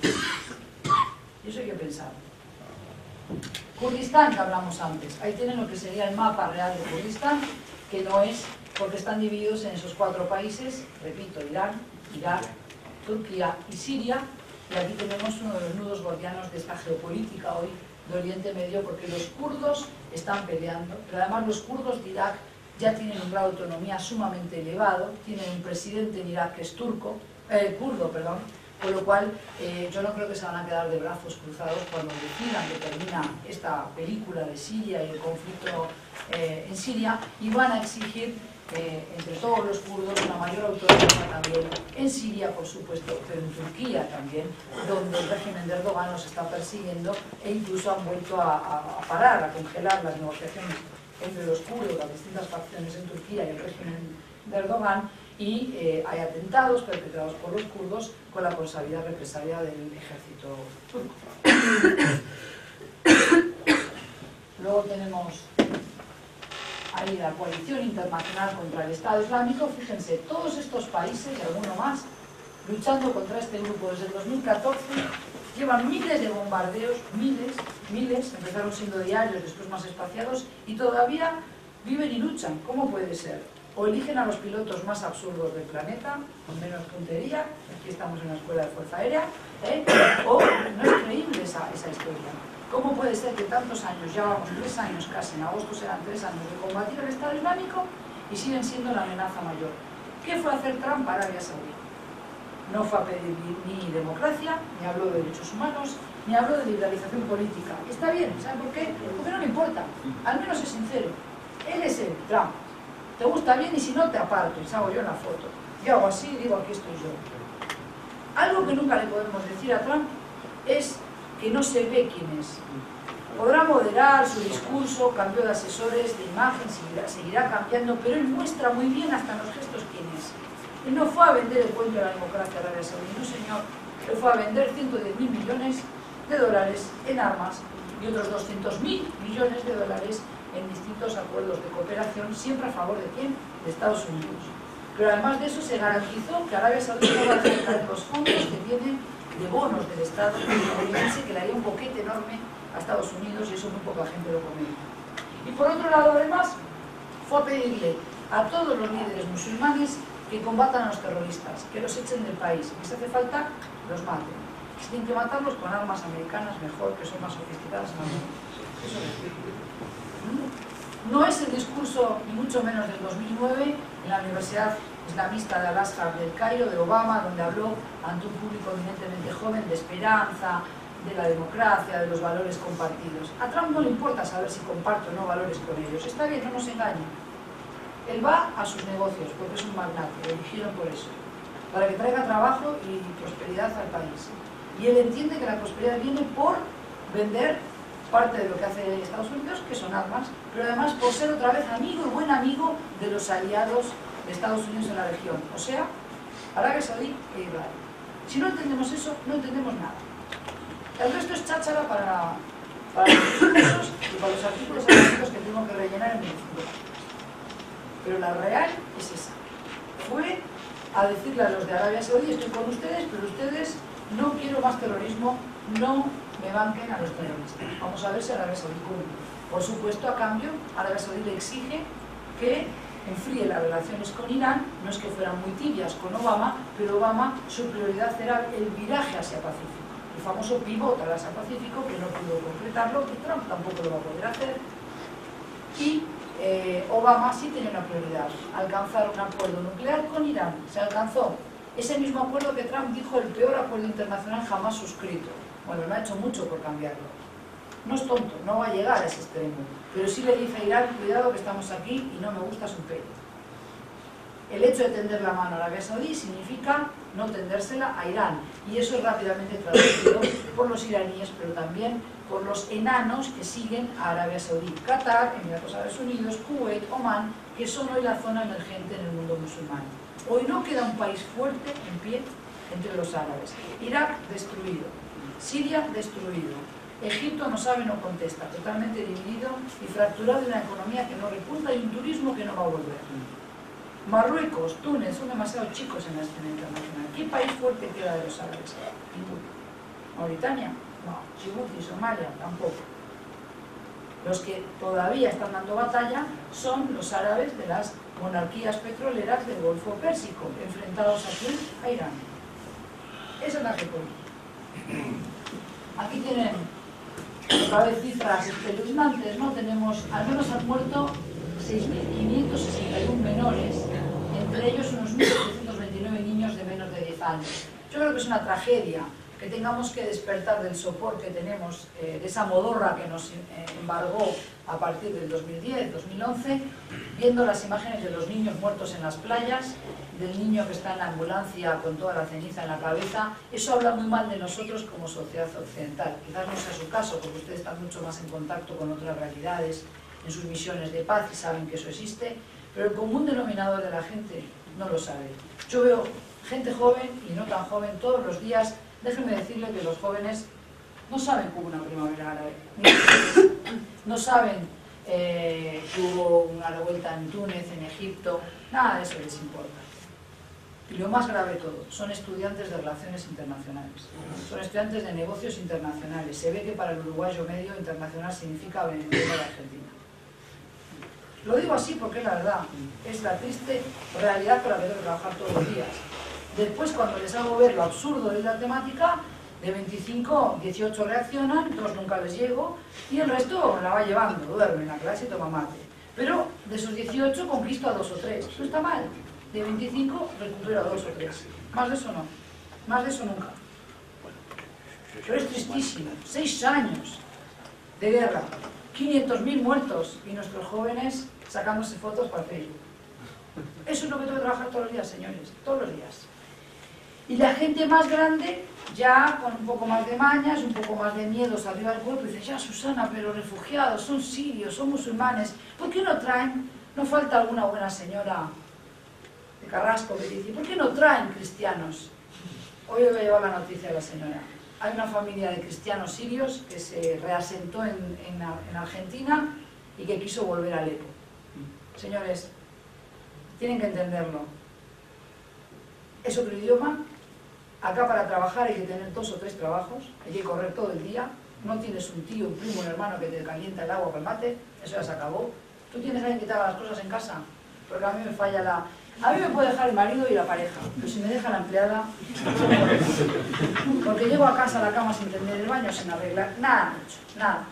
Y eso hay que pensar. Kurdistán, que hablamos antes. Ahí tienen lo que sería el mapa real de Kurdistán, que no es porque están divididos en esos 4 países, repito, Irán, Irak, Turquía y Siria, y aquí tenemos uno de los nudos gordianos de esta geopolítica hoy de Oriente Medio, porque los kurdos están peleando, pero además los kurdos de Irak ya tienen un grado de autonomía sumamente elevado, tienen un presidente en Irak que es kurdo, con lo cual yo no creo que se van a quedar de brazos cruzados cuando decidan que termina esta película de Siria y el conflicto en Siria, y van a exigir entre todos los kurdos una mayor autonomía también en Siria, por supuesto, pero en Turquía también, donde el régimen de Erdogan los está persiguiendo e incluso han vuelto a parar, a congelar las negociaciones entre los kurdos, las distintas facciones en Turquía y el régimen de Erdogan, y hay atentados perpetrados por los kurdos con la consabida represalia del ejército turco. Luego tenemos ahí la coalición internacional contra el Estado Islámico. Fíjense, todos estos países y alguno más luchando contra este grupo desde el 2014, llevan miles de bombardeos, miles, empezaron siendo diarios, después más espaciados, y todavía viven y luchan. ¿Cómo puede ser? O eligen a los pilotos más absurdos del planeta, con menos puntería, aquí estamos en la Escuela de Fuerza Aérea, o no es creíble esa historia. ¿Cómo puede ser que tantos años, ya vamos 3 años casi, en agosto serán 3 años de combatir el Estado Islámico y siguen siendo la amenaza mayor? ¿Qué fue hacer Trump para Arabia Saudí? No fue a pedir ni democracia, ni habló de derechos humanos, ni habló de liberalización política. Está bien, ¿saben por qué? Porque no le importa, al menos es sincero. Él es el Trump. Te gusta bien y si no te aparto y salgo yo en la foto. Yo hago así y digo aquí estoy yo. Algo que nunca le podemos decir a Trump es que no se ve quién es. Podrá moderar su discurso, cambio de asesores, de imagen, seguirá cambiando, pero él muestra muy bien hasta en los gestos quién es. Él no fue a vender el cuento de la democracia a Arabia Saudí, no señor. Él fue a vender 110.000 millones de dólares en armas y otros 200.000 millones de dólares en distintos acuerdos de cooperación, siempre a favor de ¿quién? De Estados Unidos. Pero además de eso se garantizó que Arabia Saudí no va a aceptar los fondos que tiene de bonos del Estado estadounidense, que le haría un boquete enorme a Estados Unidos, y eso muy poca gente lo comenta. Y por otro lado, además, fue a pedirle a todos los líderes musulmanes que combatan a los terroristas, que los echen del país, que si hace falta, los maten. Si tienen que matarlos con armas americanas, mejor, que son más sofisticadas en algunos. Eso es. No es el discurso, ni mucho menos del 2009, en la Universidad Islamista de Al-Azhar del Cairo, de Obama, donde habló ante un público eminentemente joven de esperanza, de la democracia, de los valores compartidos. A Trump no le importa saber si comparto o no valores con ellos. Está bien, no nos engañen. Él va a sus negocios, porque es un magnate, lo eligieron por eso, para que traiga trabajo y prosperidad al país. Y él entiende que la prosperidad viene por vender parte de lo que hace Estados Unidos, que son armas, pero además por ser otra vez amigo y buen amigo de los aliados de Estados Unidos en la región, o sea, Arabia Saudí e Israel. Si no entendemos eso, no entendemos nada. El resto es cháchara para los discursos y para los artículos académicos que tengo que rellenar en 25 páginas. Pero la real es esa. Fue a decirle a los de Arabia Saudí, estoy con ustedes, pero ustedes no quiero más terrorismo, no me banquen a los terroristas. Vamos a ver si Arabia Saudí cumple. Por supuesto, a cambio, Arabia Saudí le exige que enfríe las relaciones con Irán. No es que fueran muy tibias con Obama, pero Obama, su prioridad era el viraje hacia Pacífico. El famoso pivot al Asia-Pacífico, que no pudo concretarlo, que Trump tampoco lo va a poder hacer. Y Obama sí tenía una prioridad, alcanzar un acuerdo nuclear con Irán. Se alcanzó ese mismo acuerdo que Trump dijo el peor acuerdo internacional jamás suscrito. Bueno, no ha hecho mucho por cambiarlo. No es tonto, no va a llegar a ese extremo. Pero sí le dice a Irán, cuidado que estamos aquí y no me gusta su pelo. El hecho de tender la mano a Arabia Saudí significa no tendérsela a Irán. Y eso es rápidamente traducido por los iraníes, pero también por los enanos que siguen a Arabia Saudí. Qatar, Emiratos Árabes Unidos, Kuwait, Omán, que son hoy la zona emergente en el mundo musulmán. Hoy no queda un país fuerte en pie entre los árabes. Irak destruido, Siria destruido, Egipto no sabe, no contesta, totalmente dividido y fracturado de una economía que no repunta y un turismo que no va a volver. Marruecos, Túnez son demasiado chicos en la escena internacional. ¿Qué país fuerte queda de los árabes? Ninguno. ¿Mauritania? No. Djibouti, Somalia, tampoco. Los que todavía están dando batalla son los árabes de las monarquías petroleras del Golfo Pérsico, enfrentados aquí a Irán. Esa es la geopolítica. Aquí tienen otra vez cifras espeluznantes, ¿no? Tenemos, al menos han muerto 6.561 menores, entre ellos unos 1.729 niños de menos de 10 años. Yo creo que es una tragedia que tengamos que despertar del sopor que tenemos, de esa modorra que nos embargó a partir del 2010, 2011, viendo las imágenes de los niños muertos en las playas, del niño que está en la ambulancia con toda la ceniza en la cabeza. Eso habla muy mal de nosotros como sociedad occidental. Quizás no sea su caso, porque ustedes están mucho más en contacto con otras realidades, en sus misiones de paz y saben que eso existe, pero el común denominador de la gente no lo sabe. Yo veo gente joven y no tan joven todos los días. Déjenme decirle que los jóvenes no saben que hubo una primavera árabe, no saben que hubo una revuelta en Túnez, en Egipto, nada de eso les importa. Y lo más grave de todo, son estudiantes de relaciones internacionales, son estudiantes de negocios internacionales. Se ve que para el uruguayo medio internacional significa Venezuela y Argentina. Lo digo así porque la verdad es la triste realidad con la que tengo que trabajar todos los días. Después, cuando les hago ver lo absurdo de la temática, de 25, 18 reaccionan, 2 nunca les llego, y el resto la va llevando, duerme en la clase y toma mate. Pero de esos 18 conquisto a 2 o 3, no está mal. De 25 recupero a 2 o 3. Más de eso no, más de eso nunca. Pero es tristísimo, 6 años de guerra, 500.000 muertos y nuestros jóvenes sacándose fotos para Facebook. Eso es lo que tengo que trabajar todos los días, señores, todos los días. Y la gente más grande, ya con un poco más de mañas, un poco más de miedos arriba del cuerpo, dice, ya Susana, pero refugiados, son sirios, son musulmanes, ¿por qué no traen? No falta alguna buena señora de Carrasco que dice, ¿por qué no traen cristianos? Hoy voy a llevar la noticia a la señora. Hay una familia de cristianos sirios que se reasentó en Argentina y que quiso volver a Alepo. Señores, tienen que entenderlo. Es otro idioma. Acá para trabajar hay que tener 2 o 3 trabajos, hay que correr todo el día. No tienes un tío, un primo, un hermano que te calienta el agua para el mate, eso ya se acabó. Tú tienes a alguien que te haga las cosas en casa, porque a mí me falla la... A mí me puede dejar el marido y la pareja, pero si me deja la empleada... Porque llego a casa a la cama sin tender el baño, sin arreglar, nada mucho, nada.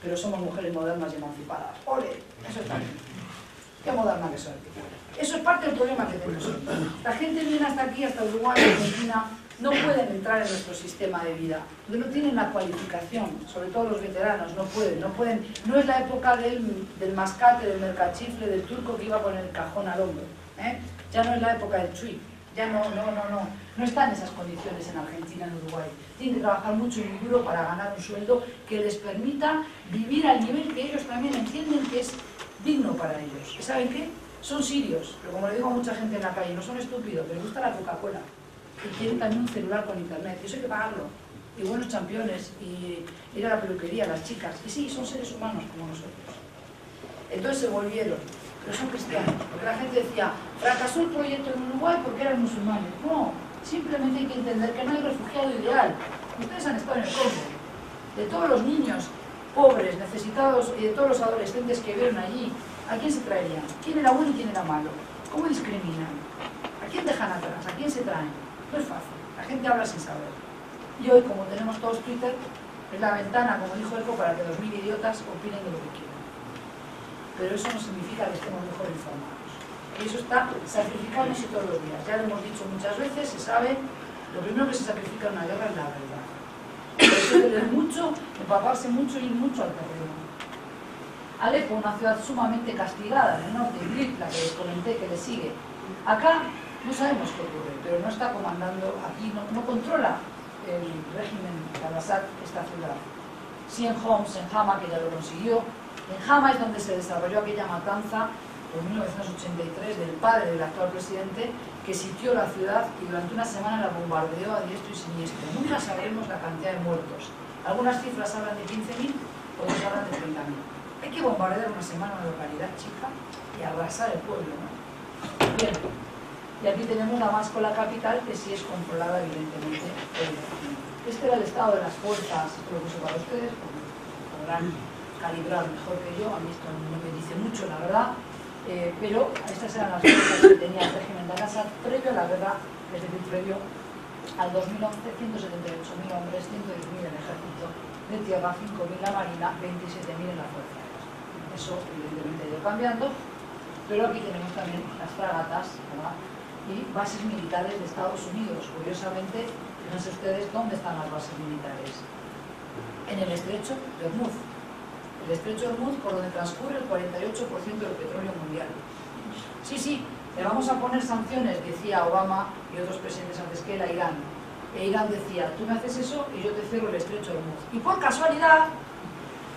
Pero somos mujeres modernas y emancipadas. ¡Ole! Eso está bien. qué moderna que soy. Eso es parte del problema que tenemos hoy. La gente viene hasta aquí, hasta Uruguay, Argentina, no pueden entrar en nuestro sistema de vida, porque no tienen la cualificación, sobre todo los veteranos, no pueden, no es la época del mascate, del mercachifle, del turco que iba con el cajón al hombro, ¿eh? Ya no es la época del chui, ya no están esas condiciones en Argentina, en Uruguay. Tienen que trabajar mucho y muy duro para ganar un sueldo que les permita vivir al nivel que ellos también entienden que es digno para ellos. ¿Y saben qué? Son sirios, pero como le digo a mucha gente en la calle, no son estúpidos, les gusta la Coca-Cola. Y quieren también un celular con internet, y eso hay que pagarlo. Y buenos championes, y ir a la peluquería, las chicas. Y sí, son seres humanos como nosotros. Entonces se volvieron, pero son cristianos. Porque la gente decía, fracasó el proyecto en Uruguay porque eran musulmanes. No, simplemente hay que entender que no hay refugiado ideal. Ustedes han estado en el Congo. De todos los niños pobres, necesitados, y de todos los adolescentes que vieron allí, ¿a quién se traerían? ¿Quién era bueno y quién era malo? ¿Cómo discriminan? ¿A quién dejan atrás? ¿A quién se traen? No es fácil, la gente habla sin saber. Y hoy, como tenemos todos Twitter, es la ventana, como dijo Eco, para que 2000 idiotas opinen de lo que quieran. Pero eso no significa que estemos mejor informados. Y eso está sacrificándose todos los días. Ya lo hemos dicho muchas veces, se sabe, lo primero que se sacrifica en una guerra es la verdad. Por eso hay que leer mucho, empaparse mucho y ir mucho al terreno. Alepo, una ciudad sumamente castigada en el norte, Idlib, la que les comenté, que le sigue. Acá no sabemos qué ocurre, pero no está comandando aquí, no controla el régimen de al-Assad esta ciudad. Sí en Homs, en Hama, que ya lo consiguió. En Hama es donde se desarrolló aquella matanza en 1983 del padre del actual presidente, que sitió la ciudad y durante una semana la bombardeó a diestro y siniestro. Nunca sabremos la cantidad de muertos. Algunas cifras hablan de 15.000, otras hablan de 30.000. Hay que bombardear una semana una localidad chica y arrasar el pueblo, ¿no? Bien. Y aquí tenemos Damasco, la capital, que sí es controlada evidentemente por el régimen. Este era el estado de las fuerzas, esto lo puse para ustedes, porque podrán calibrar mejor que yo, a mí esto no me dice mucho, la verdad, pero estas eran las fuerzas que tenía el régimen de al-Assad previo a la guerra, es decir, previo al 2011, 178.000 hombres, 110.000 en el ejército de tierra, 5.000 en la marina, 27.000 en la fuerza aérea. Eso evidentemente ha ido cambiando, pero aquí tenemos también las fragatas, ¿verdad? Y bases militares de Estados Unidos. Curiosamente, fíjense ustedes dónde están las bases militares. En el estrecho de Hormuz. El estrecho de Hormuz, por donde transcurre el 48% del petróleo mundial. Sí, le vamos a poner sanciones, decía Obama y otros presidentes antes que él, a Irán. E Irán decía, tú me haces eso y yo te cierro el estrecho de Hormuz. Y por casualidad,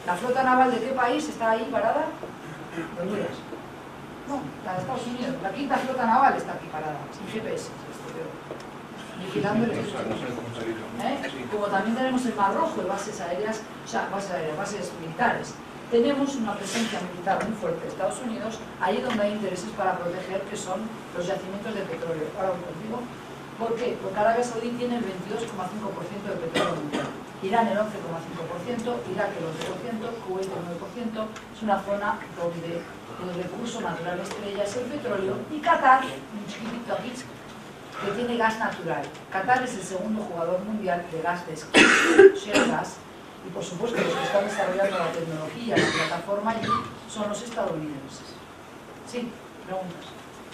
la flota naval de qué país está ahí parada? De Honduras. No, la de Estados Unidos. La quinta flota naval está aquí parada, sin GPS, vigilando el estrecho. Como también tenemos el Mar Rojo, bases aéreas, bases militares. Tenemos una presencia militar muy fuerte de Estados Unidos, ahí donde hay intereses para proteger, que son los yacimientos de petróleo. Ahora os digo, ¿por qué? Porque Arabia Saudí tiene el 22,5% del petróleo mundial. Irán el 11,5%, Irak el 11%, Kuwait el 9%, es una zona donde el recurso natural estrella es el petróleo, y Qatar, un chiquitito aquí, que tiene gas natural. Qatar es el segundo jugador mundial de gas de esquí, shale gas, y por supuesto los que están desarrollando la tecnología, la plataforma allí, son los estadounidenses. Sí, preguntas.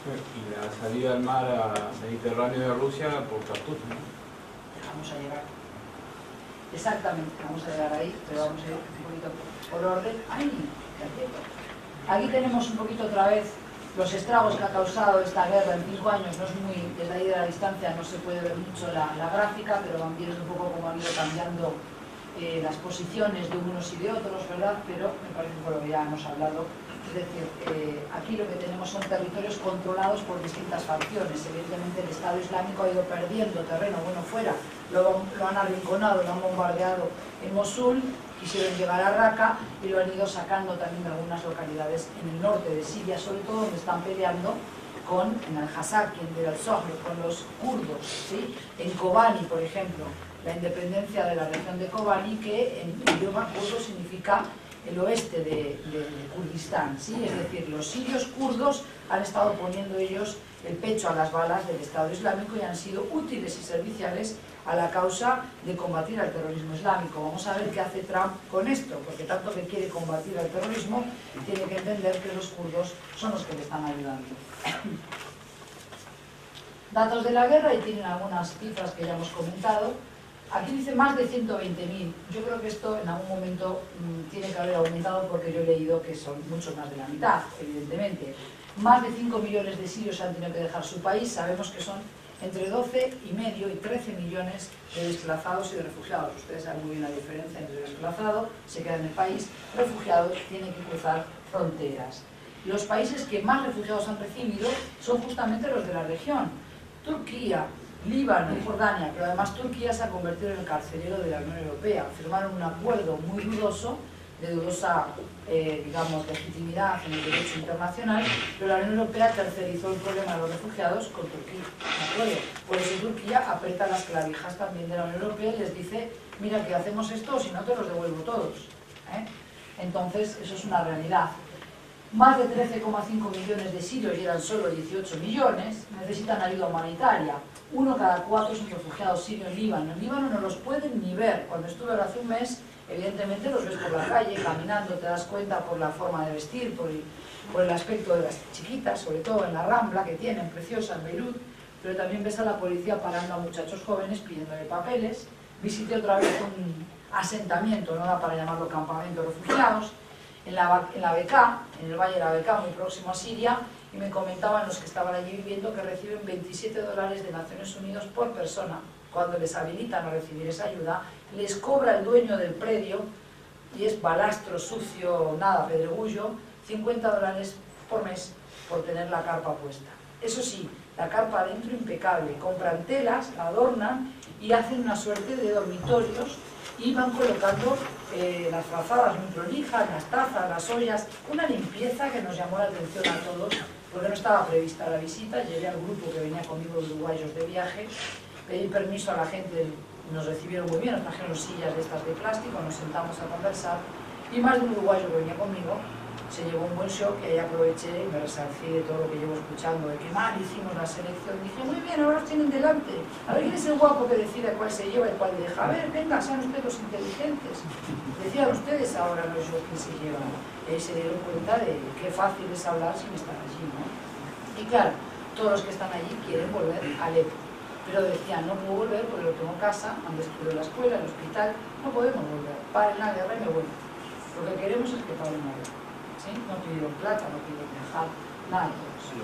Y la salida al mar Mediterráneo de Rusia por Tartus, ¿no? Vamos a llegar. Exactamente, vamos a llegar ahí, pero vamos a ir un poquito por orden. ¡Ay! Aquí tenemos un poquito otra vez los estragos que ha causado esta guerra en 5 años. No es muy, desde ahí de la distancia no se puede ver mucho la gráfica, pero van viendo un poco cómo han ido cambiando las posiciones de unos y de otros, ¿verdad? Pero me parece que por lo que ya hemos hablado. Es decir, aquí lo que tenemos son territorios controlados por distintas facciones. Evidentemente el Estado Islámico ha ido perdiendo terreno, bueno, fuera, lo han arrinconado, lo han bombardeado en Mosul, quisieron llegar a Raqqa y lo han ido sacando también de algunas localidades en el norte de Siria, sobre todo donde están peleando en Al-Hasaki, en Al-Zohr, con los kurdos, ¿sí? En Kobani, por ejemplo, la independencia de la región de Kobani, que en idioma kurdo significa el oeste de Kurdistán, ¿sí? Es decir, los sirios kurdos han estado poniendo ellos el pecho a las balas del Estado Islámico y han sido útiles y serviciales a la causa de combatir al terrorismo islámico. Vamos a ver qué hace Trump con esto, porque tanto que quiere combatir al terrorismo, tiene que entender que los kurdos son los que le están ayudando. Datos de la guerra, y tienen algunas cifras que ya hemos comentado. Aquí dice más de 120.000. Yo creo que esto en algún momento tiene que haber aumentado, porque yo he leído que son mucho más de la mitad, evidentemente. Más de 5 millones de sirios han tenido que dejar su país. Sabemos que son entre 12,5 y 13 millones de desplazados y de refugiados. Ustedes saben muy bien la diferencia entre desplazado, se queda en el país, refugiado, tiene que cruzar fronteras. Los países que más refugiados han recibido son justamente los de la región. Turquía, Líbano y Jordania, pero además Turquía se ha convertido en el carcelero de la Unión Europea. Firmaron un acuerdo muy dudoso, de dudosa, digamos, legitimidad en el derecho internacional, pero la Unión Europea tercerizó el problema de los refugiados con Turquía, ¿de acuerdo? Por eso Turquía aprieta las clavijas también de la Unión Europea y les dice, mira que hacemos esto o si no te los devuelvo todos, ¿eh? Entonces, eso es una realidad. Más de 13,5 millones de sirios, y eran solo 18 millones, necesitan ayuda humanitaria. 1 cada 4 son refugiados sirios en Líbano. En Líbano no los pueden ni ver. Cuando estuve ahora hace un mes, evidentemente los ves por la calle, caminando, te das cuenta por la forma de vestir, por el aspecto de las chiquitas, sobre todo en la Rambla, que tienen, preciosa, en Beirut, pero también ves a la policía parando a muchachos jóvenes pidiéndole papeles. Visité otra vez un asentamiento, no da para llamarlo campamento de refugiados, en la Bekaa, en el valle de la Bekaa, muy próximo a Siria, y me comentaban los que estaban allí viviendo que reciben $27 de Naciones Unidas por persona. Cuando les habilitan a recibir esa ayuda, les cobra el dueño del predio, y es balastro, sucio, nada, pedregullo, $50 por mes por tener la carpa puesta. Eso sí, la carpa adentro impecable, compran telas, la adornan y hacen una suerte de dormitorios y van colocando las frazadas muy prolijas, las tazas, las ollas, una limpieza que nos llamó la atención a todos, porque no estaba prevista la visita. Llegué al grupo que venía conmigo de uruguayos de viaje, pedí permiso a la gente, nos recibieron muy bien, nos trajeron sillas de estas de plástico, nos sentamos a conversar, y más de un uruguayo que venía conmigo se llevó un buen shock, y ahí aproveché y me resarcí de todo lo que llevo escuchando, de que mal hicimos la selección. Dije, muy bien, ahora os tienen delante, a ver quién es el guapo que decide cuál se lleva y cuál deja. A ver, venga, sean ustedes los inteligentes. Decían ustedes ahora los que se llevan. Y ahí se dieron cuenta de qué fácil es hablar sin estar allí, ¿no? Y claro, todos los que están allí quieren volver a Alepo, pero decían, no puedo volver porque lo tengo en casa, antes estuve en la escuela, en el hospital, no podemos volver, paren la guerra y me vuelvo. Lo que queremos es que paren la guerra. ¿Sí? No pidieron plata, no pidieron viajar, nada de todo eso.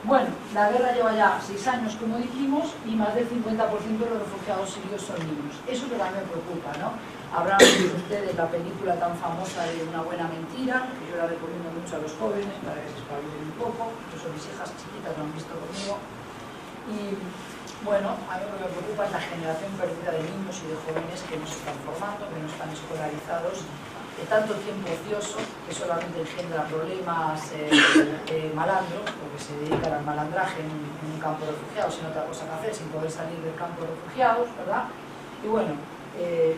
Bueno, la guerra lleva ya 6 años, como dijimos, y más del 50% de los refugiados sirios son niños. Eso que también me preocupa, ¿no? Habrán visto ustedes la película tan famosa de Una buena mentira, que yo la recomiendo mucho a los jóvenes para que se espabilen un poco, incluso mis hijas chiquitas lo han visto conmigo. Y bueno, a mí lo que me preocupa es la generación perdida de niños y de jóvenes que no se están formando, que no están escolarizados, de tanto tiempo ocioso que solamente engendra problemas malandros, porque se dedican al malandraje en un campo de refugiados sin otra cosa que hacer, sin poder salir del campo de refugiados, ¿verdad? Y bueno,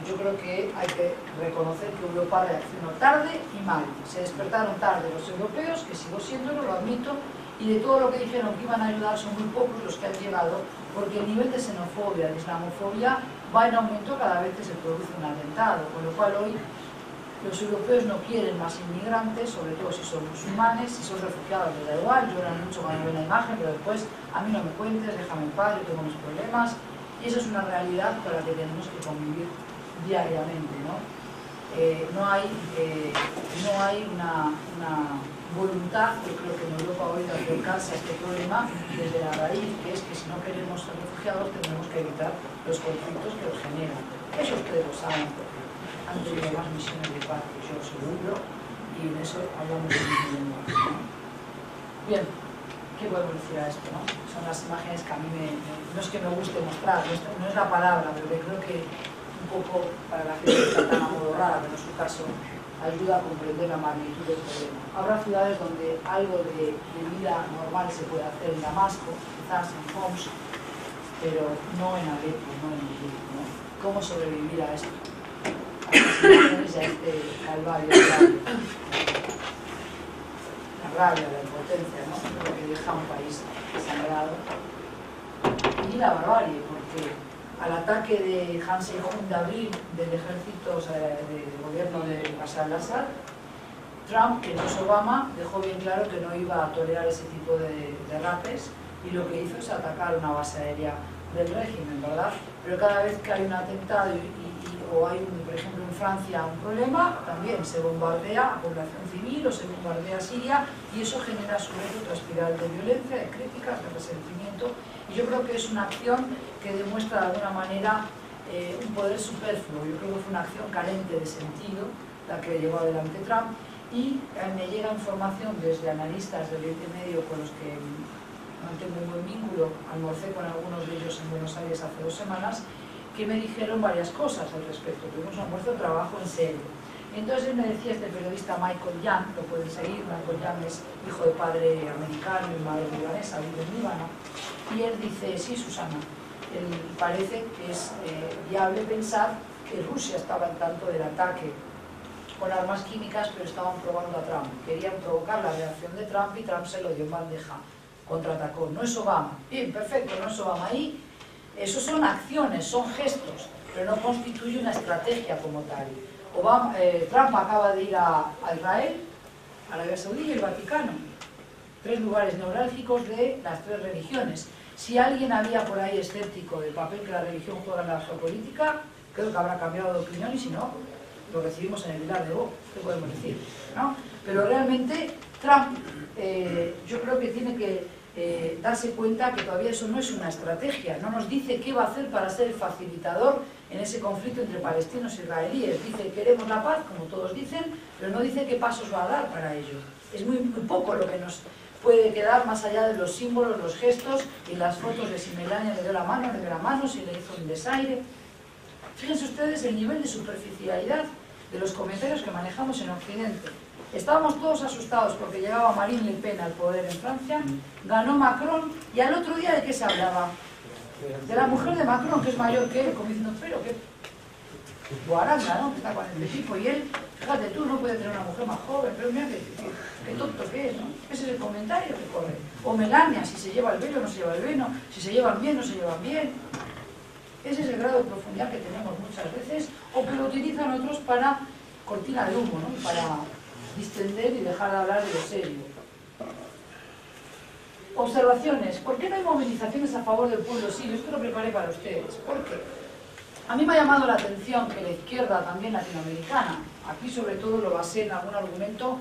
yo creo que hay que reconocer que Europa reaccionó tarde y mal. Se despertaron tarde los europeos, que sigo siéndolo, lo admito, y de todo lo que dijeron que iban a ayudar son muy pocos los que han llegado, porque el nivel de xenofobia, de islamofobia, va en aumento cada vez que se produce un atentado, con lo cual hoy los europeos no quieren más inmigrantes, sobre todo si son musulmanes, si son refugiados les da igual, lloran mucho cuando ven la imagen, pero después a mí no me cuentes, déjame en paz, yo tengo mis problemas, y eso es una realidad con la que tenemos que convivir diariamente, ¿no? No hay una voluntad, yo creo que en Europa hoy, de acercarse a este problema desde la raíz, que es que si no queremos ser refugiados tenemos que evitar los conflictos que los generan. Eso ustedes lo saben, porque han tenido más misiones de paz que yo, seguro, y en eso hablamos de mismo lenguaje, ¿no? Bien, ¿qué podemos decir a esto, no? Son las imágenes que a mí no es que me guste mostrar, no es la palabra, pero que creo que un poco para la gente que está tan amodorrada, pero en su caso, ayuda a comprender la magnitud del problema. Habrá ciudades donde algo de vida normal se puede hacer, en Damasco, quizás en Homs, pero no en Alepo, no en Beirut, ¿no? ¿Cómo sobrevivir a esto? A estas imágenes a este calvario de la rabia, la impotencia, ¿no? Lo que deja un país sangrado. Y la barbarie, porque al ataque de Hans Eichhorn de abril del ejército, o sea, del gobierno de Bashar al-Assad, Trump, que no es Obama, dejó bien claro que no iba a tolerar ese tipo de derrapes, y lo que hizo es atacar una base aérea del régimen, ¿verdad? Pero cada vez que hay un atentado o hay, por ejemplo, en Francia un problema, también se bombardea a población civil o se bombardea a Siria, y eso genera a su vez otra espiral de violencia, de críticas, de resentimiento, y yo creo que es una acción que demuestra de alguna manera un poder superfluo. Yo creo que fue una acción carente de sentido la que llevó adelante Trump, y me llega información desde analistas del Oriente Medio con los que mantengo un buen vínculo, almorcé con algunos de ellos en Buenos Aires hace 2 semanas, que me dijeron varias cosas al respecto. Tuvimos un almuerzo de trabajo en serio. Entonces me decía este periodista Michael Young, lo pueden seguir, Michael Young es hijo de padre americano y madre libanesa, vive en Líbano, y él dice, sí, Susana, él parece que es viable pensar que Rusia estaba al tanto del ataque con armas químicas, pero estaban probando a Trump. Querían provocar la reacción de Trump y Trump se lo dio en bandeja, contraatacó. No es Obama. Bien, perfecto, no es Obama. Ahí, eso son acciones, son gestos, pero no constituye una estrategia como tal. Trump acaba de ir a Israel, a Arabia Saudí y el Vaticano. 3 lugares neurálgicos de las 3 religiones. Si alguien había por ahí escéptico del papel que la religión juega en la geopolítica, creo que habrá cambiado de opinión, y si no, lo recibimos en el Vilar de Bo, ¿qué podemos decir? ¿No? Pero realmente Trump, yo creo que tiene que darse cuenta que todavía eso no es una estrategia, no nos dice qué va a hacer para ser el facilitador en ese conflicto entre palestinos e israelíes. Dice, queremos la paz, como todos dicen, pero no dice qué pasos va a dar para ello. Es muy poco lo que nos puede quedar más allá de los símbolos, los gestos y las fotos de si Melania le dio la mano, si le hizo un desaire. Fíjense ustedes el nivel de superficialidad de los comentarios que manejamos en Occidente. Estábamos todos asustados porque llegaba Marine Le Pen al poder en Francia, ganó Macron, y al otro día, ¿de qué se hablaba? De la mujer de Macron, que es mayor que él, como diciendo, pero qué guaranga, ¿no? Que está con el tipo, y él, fíjate tú, no puede tener una mujer más joven, pero mira qué tonto que es, ¿no? Ese es el comentario que corre. O Melania, si se lleva el velo, no se lleva el velo, si se llevan bien, no se llevan bien. Ese es el grado de profundidad que tenemos muchas veces, o que lo utilizan otros para cortina de humo, ¿no? Para distender y dejar de hablar de lo serio. Observaciones. ¿Por qué no hay movilizaciones a favor del pueblo sirio? Esto lo preparé para ustedes. ¿Por qué? A mí me ha llamado la atención que la izquierda también latinoamericana, aquí sobre todo lo basé en algún argumento,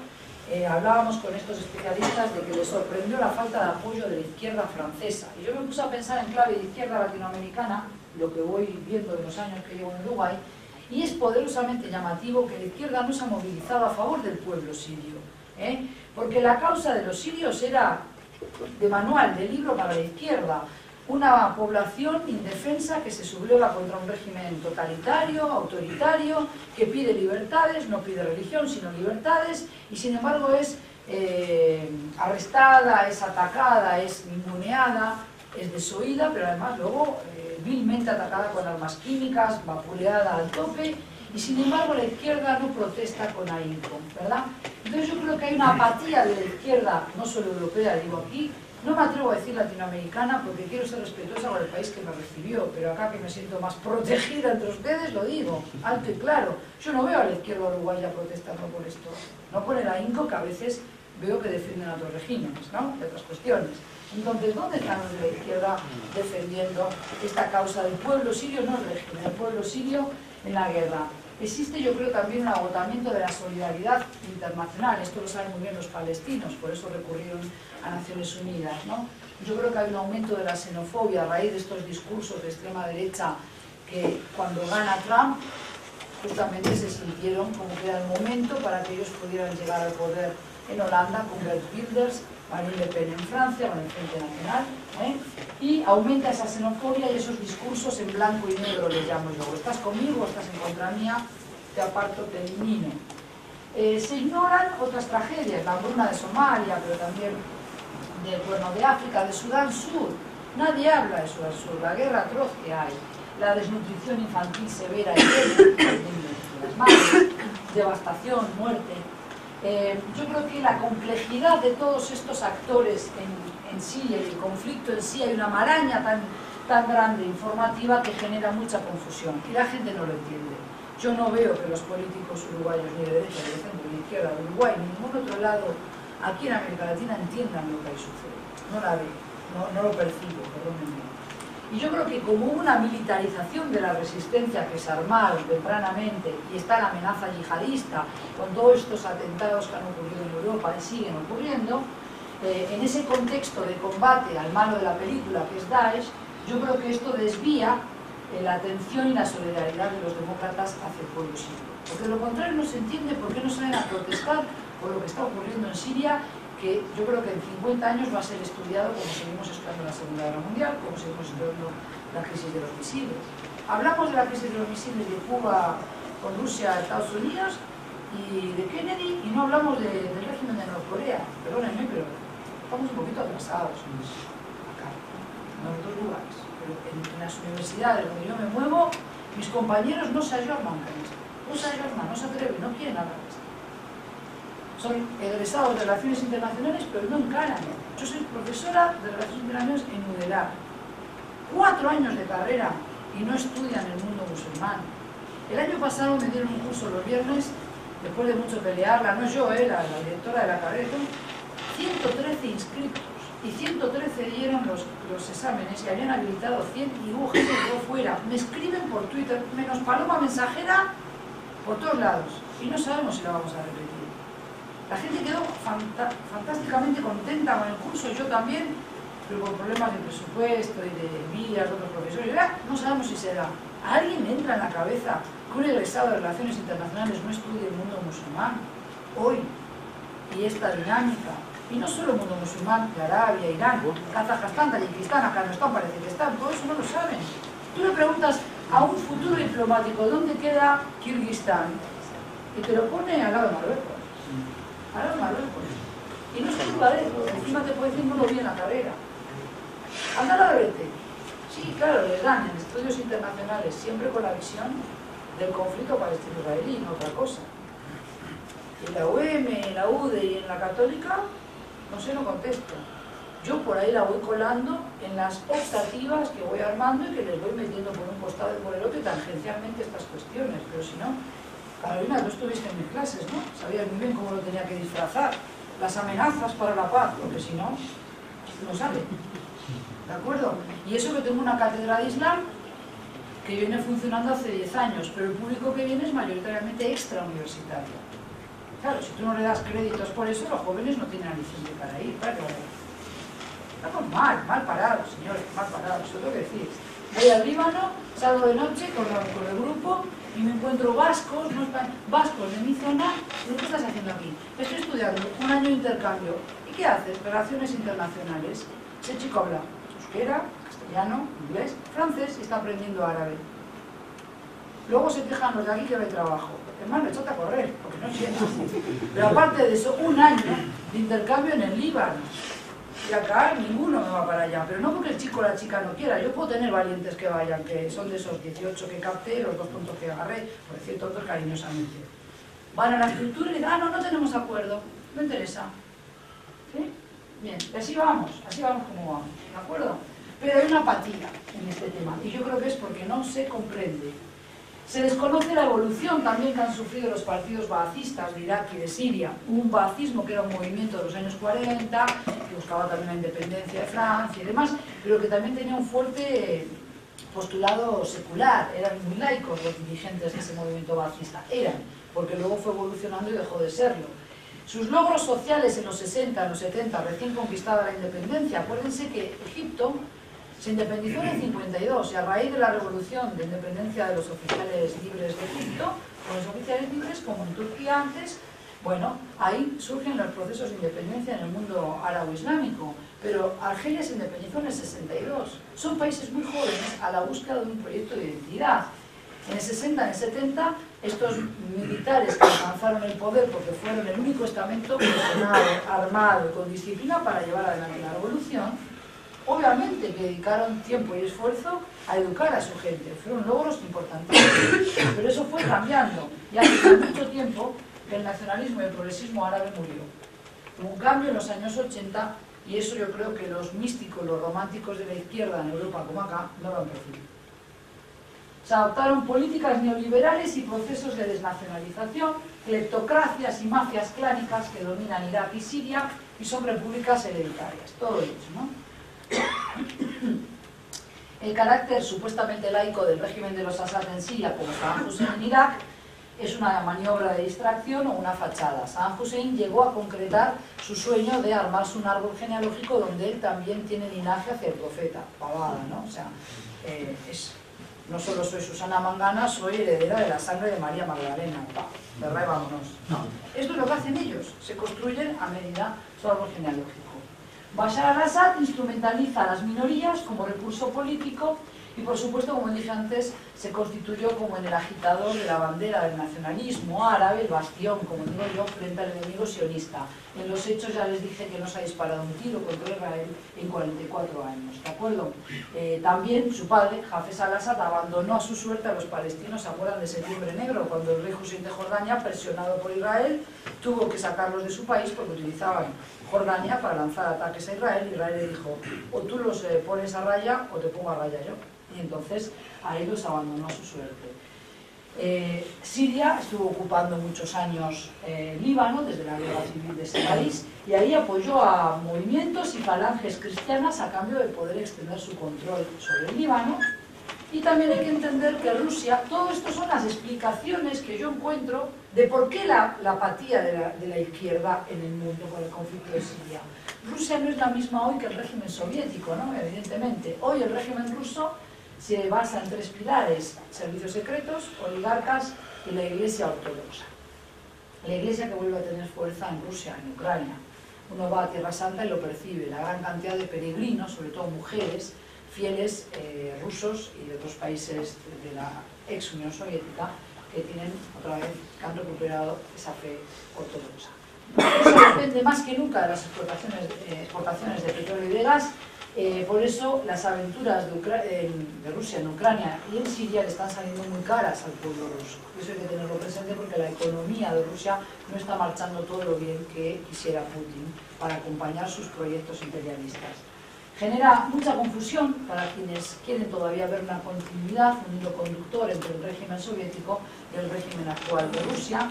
hablábamos con estos especialistas de que les sorprendió la falta de apoyo de la izquierda francesa. Y yo me puse a pensar en clave de izquierda latinoamericana, lo que voy viendo de los años que llevo en Uruguay, y es poderosamente llamativo que la izquierda no se ha movilizado a favor del pueblo sirio, porque la causa de los sirios era de manual, de libro para la izquierda, una población indefensa que se subleva contra un régimen totalitario, autoritario, que pide libertades, no pide religión, sino libertades, y sin embargo es arrestada, es atacada, es ninguneada, es desoída, pero además luego vilmente atacada con armas químicas, vapuleada al tope, y sin embargo la izquierda no protesta con ahínco, ¿verdad? Entonces yo creo que hay una apatía de la izquierda, no solo europea, digo aquí, no me atrevo a decir latinoamericana porque quiero ser respetuosa con el país que me recibió, pero acá que me siento más protegida entre ustedes, lo digo, alto y claro. Yo no veo a la izquierda uruguaya protestando por esto, no por el ahínco que a veces veo que defienden a otros regímenes, ¿no? De otras cuestiones. Entonces, ¿dónde están los de la izquierda defendiendo esta causa del pueblo sirio, no el régimen, el pueblo sirio en la guerra? Existe, yo creo, también un agotamiento de la solidaridad internacional. Esto lo saben muy bien los palestinos, por eso recurrieron a Naciones Unidas, ¿no? Yo creo que hay un aumento de la xenofobia a raíz de estos discursos de extrema derecha que cuando gana Trump justamente se sintieron como que era el momento para que ellos pudieran llegar al poder en Holanda con Geert Wilders, Marine Le Pen en Francia, con el Frente Nacional, y aumenta esa xenofobia y esos discursos en blanco y negro, les llamo yo. O estás conmigo o estás en contra mía, te aparto, te elimino. Se ignoran otras tragedias, la hambruna de Somalia, pero también del Cuerno de África, de Sudán Sur. Nadie habla de Sudán Sur, la guerra atroz que hay, la desnutrición infantil severa y de las madres, devastación, muerte. Yo creo que la complejidad de todos estos actores en Siria y el conflicto en sí, hay una maraña tan grande informativa que genera mucha confusión y la gente no lo entiende. Yo no veo que los políticos uruguayos, ni de derecha, ni de centro, ni de izquierda, de Uruguay, ni de ningún otro lado aquí en América Latina entiendan lo que ahí sucede. No la veo, no lo percibo, perdónenme. Y yo creo que como una militarización de la resistencia que se armaron tempranamente y está la amenaza yihadista con todos estos atentados que han ocurrido en Europa y siguen ocurriendo, en ese contexto de combate al malo de la película que es Daesh, yo creo que esto desvía la atención y la solidaridad de los demócratas hacia el pueblo sirio. Porque de lo contrario no se entiende por qué no salen a protestar por lo que está ocurriendo en Siria, que yo creo que en 50 años va a ser estudiado como seguimos estudiando la Segunda Guerra Mundial, como seguimos estudiando la crisis de los misiles. Hablamos de la crisis de los misiles de Cuba con Rusia, Estados Unidos y de Kennedy, y no hablamos del régimen de Norcorea. Perdónenme, pero estamos un poquito atrasados acá, en los dos lugares. Pero en las universidades donde yo me muevo, mis compañeros no se ayornan con esto. No se ayornan, no se atreven, no quieren hablar de esto. Son egresados de Relaciones Internacionales, pero no encaran. Yo soy profesora de Relaciones Internacionales en UDELAR. 4 años de carrera y no estudian el mundo musulmán. El año pasado me dieron un curso los viernes, después de mucho pelearla, no yo, la directora de la carrera, 113 inscritos y 113 dieron los exámenes y habían habilitado 100 y hubo gente que quedó fuera. Me escriben por Twitter, menos paloma mensajera, por todos lados, y no sabemos si la vamos a repetir. La gente quedó fantásticamente contenta con el curso, y yo también, pero por problemas de presupuesto y de envidias de otros profesores, no sabemos si será. ¿A alguien le entra en la cabeza que un egresado de Relaciones Internacionales no estudie el mundo musulmán hoy? Y esta dinámica, y no solo el mundo musulmán, de Arabia, Irán, Kazajstán, Tayikistán, Afganistán, parece que están, todo eso no lo saben. Tú le preguntas a un futuro diplomático dónde queda Kirguistán y te lo pone al lado de Marruecos. Al lado de Marruecos. Y no es culpa de eso, encima te puede decir no lo vi en la carrera. Anda a verte. Sí, claro, les dan en estudios internacionales, siempre con la visión del conflicto palestino-israelí, no otra cosa. En la UM, en la UDE y en la Católica, no sé, no contesto. Yo por ahí la voy colando en las optativas que voy armando y que les voy metiendo por un costado y por el otro y tangencialmente estas cuestiones. Pero si no, Carolina, tú estuviste en mis clases, ¿no? Sabías muy bien cómo lo tenía que disfrazar. Las amenazas para la paz, porque si no, no sale. ¿De acuerdo? Y eso que tengo una cátedra de Islam que viene funcionando hace 10 años, pero el público que viene es mayoritariamente extrauniversitario. Claro, si tú no le das créditos por eso, los jóvenes no tienen aliciente para ir. Estamos mal parados, señores, mal parados, eso tengo que decir. Voy al Líbano, salgo de noche con el grupo y me encuentro vascos de mi zona. ¿Y qué estás haciendo aquí? Estoy estudiando un año de intercambio. ¿Y qué haces? Relaciones internacionales. Ese chico habla euskera, castellano, inglés, francés y está aprendiendo árabe. Luego se quejan los de aquí que no hay trabajo. Hermano, échate a correr, porque no llenas. Pero aparte de eso, un año de intercambio en el Líbano. Y acá ninguno me va para allá. Pero no porque el chico o la chica no quiera. Yo puedo tener valientes que vayan, que son de esos 18 que capté, los 2 puntos que agarré, por decir todos cariñosamente. Van a la estructura y dicen, no tenemos acuerdo. No interesa. ¿Sí? Bien, y así vamos como vamos. ¿De acuerdo? Pero hay una apatía en este tema. Y yo creo que es porque no se comprende. Se desconoce la evolución también que han sufrido los partidos baacistas de Irak y de Siria. Hubo un baacismo que era un movimiento de los años 40, que buscaba también la independencia de Francia y demás, pero que también tenía un fuerte postulado secular. Eran muy laicos los dirigentes de ese movimiento baacista. Eran, porque luego fue evolucionando y dejó de serlo. Sus logros sociales en los 60, en los 70, recién conquistada la independencia. Acuérdense que Egipto se independizó en el 52 y a raíz de la revolución de independencia de los oficiales libres de Egipto, con los oficiales libres, como en Turquía antes, bueno, ahí surgen los procesos de independencia en el mundo árabe-islámico. Pero Argelia se independizó en el 62. Son países muy jóvenes a la búsqueda de un proyecto de identidad. En el 60, en el 70, estos militares que alcanzaron el poder porque fueron el único estamento profesional, armado, con disciplina para llevar adelante la revolución, Obviamente que dedicaron tiempo y esfuerzo a educar a su gente, fueron logros importantísimos, pero eso fue cambiando, y hace mucho tiempo que el nacionalismo y el progresismo árabe murió. Hubo un cambio en los años 80 y eso yo creo que los místicos, los románticos de la izquierda en Europa como acá, no lo han percibido. Se adoptaron políticas neoliberales y procesos de desnacionalización, cleptocracias y mafias clánicas que dominan Irak y Siria y son repúblicas hereditarias, todo eso, ¿no? El carácter supuestamente laico del régimen de los Assad en Siria, como Saddam Hussein en Irak, es una maniobra de distracción o una fachada. Saddam Hussein llegó a concretar su sueño de armarse un árbol genealógico donde él también tiene linaje hacia el profeta, pavada, ¿no? O sea, no solo soy Susana Mangana, soy heredera de la sangre de María Magdalena. ¿Verdad? Vámonos. No. Esto es lo que hacen ellos, se construyen a medida su árbol genealógico. Bashar al-Assad instrumentaliza a las minorías como recurso político y, por supuesto, como dije antes, se constituyó como en el agitador de la bandera del nacionalismo árabe, el bastión, como digo yo, frente al enemigo sionista. En los hechos ya les dije que no se ha disparado un tiro contra Israel en 44 años, ¿de acuerdo? También su padre, Hafez al-Assad, abandonó a su suerte a los palestinos. ¿Se acuerdan de Septiembre Negro? Cuando el rey Hussein de Jordania, presionado por Israel, tuvo que sacarlos de su país porque utilizaban Jordania para lanzar ataques a Israel. Israel le dijo, o tú los pones a raya o te pongo a raya yo. Y entonces ahí los abandonó a su suerte. Siria estuvo ocupando muchos años Líbano, desde la guerra civil de ese país, y ahí apoyó a movimientos y falanges cristianas a cambio de poder extender su control sobre el Líbano. Y también hay que entender que Rusia, todo esto son las explicaciones que yo encuentro de por qué la apatía de la izquierda en el mundo con el conflicto de Siria. Rusia no es la misma hoy que el régimen soviético, ¿no? Evidentemente. Hoy el régimen ruso se basa en tres pilares: servicios secretos, oligarcas y la Iglesia ortodoxa. La Iglesia que vuelve a tener fuerza en Rusia, en Ucrania. Uno va a Tierra Santa y lo percibe, la gran cantidad de peregrinos, sobre todo mujeres, fieles rusos y de otros países de la ex Unión Soviética que tienen otra vez, que han recuperado esa fe ortodoxa. Eso depende más que nunca de las exportaciones de petróleo y de gas. Por eso las aventuras de Rusia en Ucrania y en Siria le están saliendo muy caras al pueblo ruso. Eso hay que tenerlo presente porque la economía de Rusia no está marchando todo lo bien que quisiera Putin para acompañar sus proyectos imperialistas. Genera mucha confusión para quienes quieren todavía ver una continuidad, un hilo conductor entre el régimen soviético y el régimen actual de Rusia,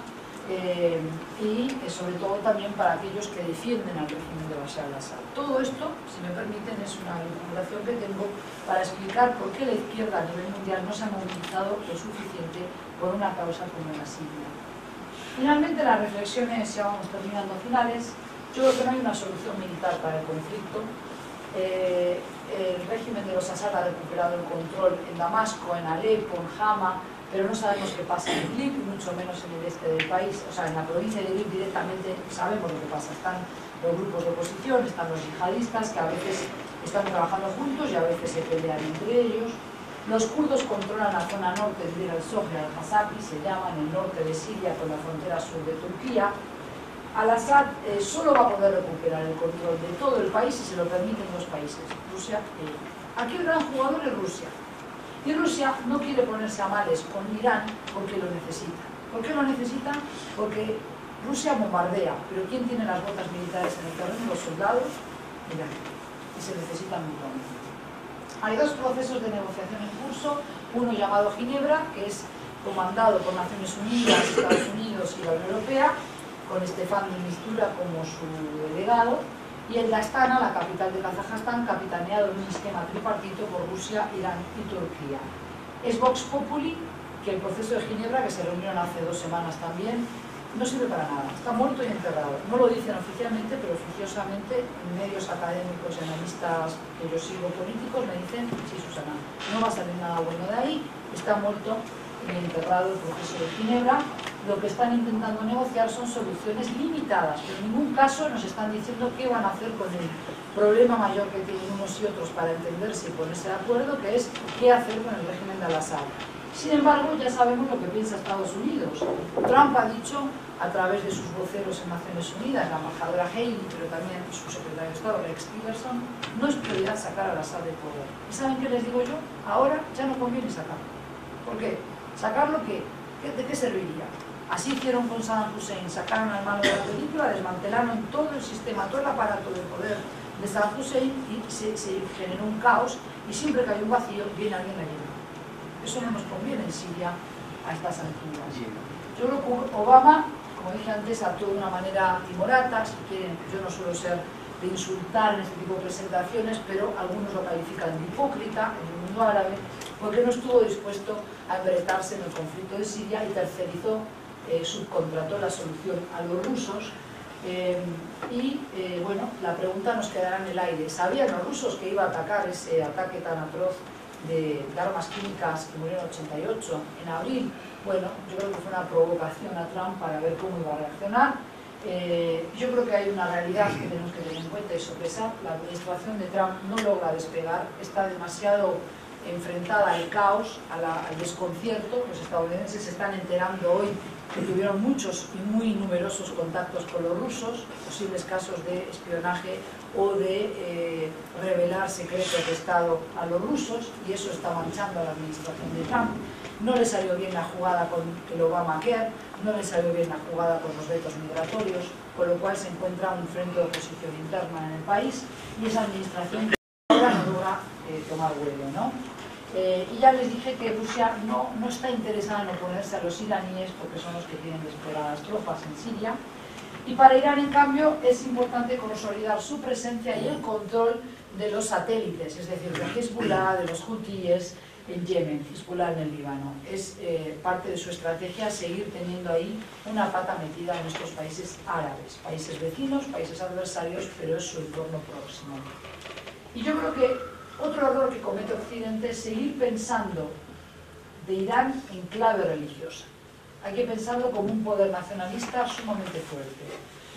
y sobre todo también para aquellos que defienden al régimen de Bashar al-Assad. Todo esto, si me permiten, es una vinculación que tengo para explicar por qué la izquierda a nivel mundial no se ha movilizado lo suficiente por una causa como la Siria. Finalmente, las reflexiones, ya vamos terminando finales. Yo creo que no hay una solución militar para el conflicto. El régimen de los Assad ha recuperado el control en Damasco, en Alepo, en Hama, pero no sabemos qué pasa en Idlib, mucho menos en el este del país. O sea, en la provincia de Idlib directamente sabemos lo que pasa. Están los grupos de oposición, están los yihadistas que a veces están trabajando juntos y a veces se pelean entre ellos. Los kurdos controlan la zona norte de Bir al-Zohri, al-Hasapi, se llama, en el norte de Siria con la frontera sur de Turquía. Al-Assad solo va a poder recuperar el control de todo el país si se lo permiten dos países, Rusia e Irán. Aquí el gran jugador es Rusia. Y Rusia no quiere ponerse a males con Irán porque lo necesita. ¿Por qué lo necesita? Porque Rusia bombardea, pero ¿quién tiene las botas militares en el terreno? Los soldados, Irán. Y se necesitan mutuamente. Hay dos procesos de negociación en curso, uno llamado Ginebra, que es comandado por Naciones Unidas, Estados Unidos y la Unión Europea, con Stefan de Mistura como su delegado, y el de Astana, la capital de Kazajstán, capitaneado en un esquema tripartito por Rusia, Irán y Turquía. Es Vox Populi que el proceso de Ginebra, que se reunieron hace 2 semanas también, no sirve para nada, está muerto y enterrado. No lo dicen oficialmente, pero oficiosamente en medios académicos y analistas que yo sigo políticos me dicen, sí, Susana, no va a salir nada bueno de ahí, está muerto y enterrado el proceso de Ginebra. Lo que están intentando negociar son soluciones limitadas, pero en ningún caso nos están diciendo qué van a hacer con el problema mayor que tienen unos y otros para entenderse y ponerse de acuerdo, que es qué hacer con el régimen de Al-Assad. Sin embargo, ya sabemos lo que piensa Estados Unidos. Trump ha dicho a través de sus voceros en Naciones Unidas, la embajadora Haley, pero también su secretario de Estado, Rex Tillerson, no es prioridad sacar al Assad del poder. ¿Y saben qué les digo yo? Ahora ya no conviene sacarlo. ¿Por qué? ¿Sacarlo qué? ¿De qué serviría? Así hicieron con Saddam Hussein, sacaron al malo de la película, desmantelaron todo el sistema, todo el aparato de poder de Saddam Hussein y se generó un caos, y siempre que hay un vacío viene alguien a llenar. Eso no nos conviene en Siria a estas alturas. Yo creo que Obama, como dije antes, actuó de una manera timorata. Si quieren, yo no suelo ser de insultar en este tipo de presentaciones, pero algunos lo califican de hipócrita en el mundo árabe, porque no estuvo dispuesto a embretarse en el conflicto de Siria y tercerizó, subcontrató la solución a los rusos. Bueno, la pregunta nos quedará en el aire. ¿Sabían los rusos que iba a atacar ese ataque tan atroz de armas químicas que murieron en 88 en abril? Bueno, yo creo que fue una provocación a Trump para ver cómo iba a reaccionar. Yo creo que hay una realidad que tenemos que tener en cuenta y sopesar. La administración de Trump no logra despegar, está demasiado enfrentada al caos, al desconcierto. Los estadounidenses se están enterando hoy que tuvieron muchos y muy numerosos contactos con los rusos, posibles casos de espionaje o de revelar secretos de Estado a los rusos, y eso está manchando a la administración de Trump. No le salió bien la jugada con el Obamacare, no le salió bien la jugada con los vetos migratorios, con lo cual se encuentra un frente de oposición interna en el país, y esa administración ahora no logra tomar vuelo, ¿no? Y ya les dije que Rusia no está interesada en oponerse a los iraníes, porque son los que tienen desplegadas tropas en Siria, y para Irán, en cambio, es importante consolidar su presencia y el control de los satélites, es decir, de Hezbollah, de los hutíes en Yemen, Hezbollah en el Líbano. Es parte de su estrategia seguir teniendo ahí una pata metida en estos países árabes, países vecinos, países adversarios, pero es su entorno próximo. Y yo creo que otro error que comete Occidente es seguir pensando de Irán en clave religiosa. Hay que pensarlo como un poder nacionalista sumamente fuerte.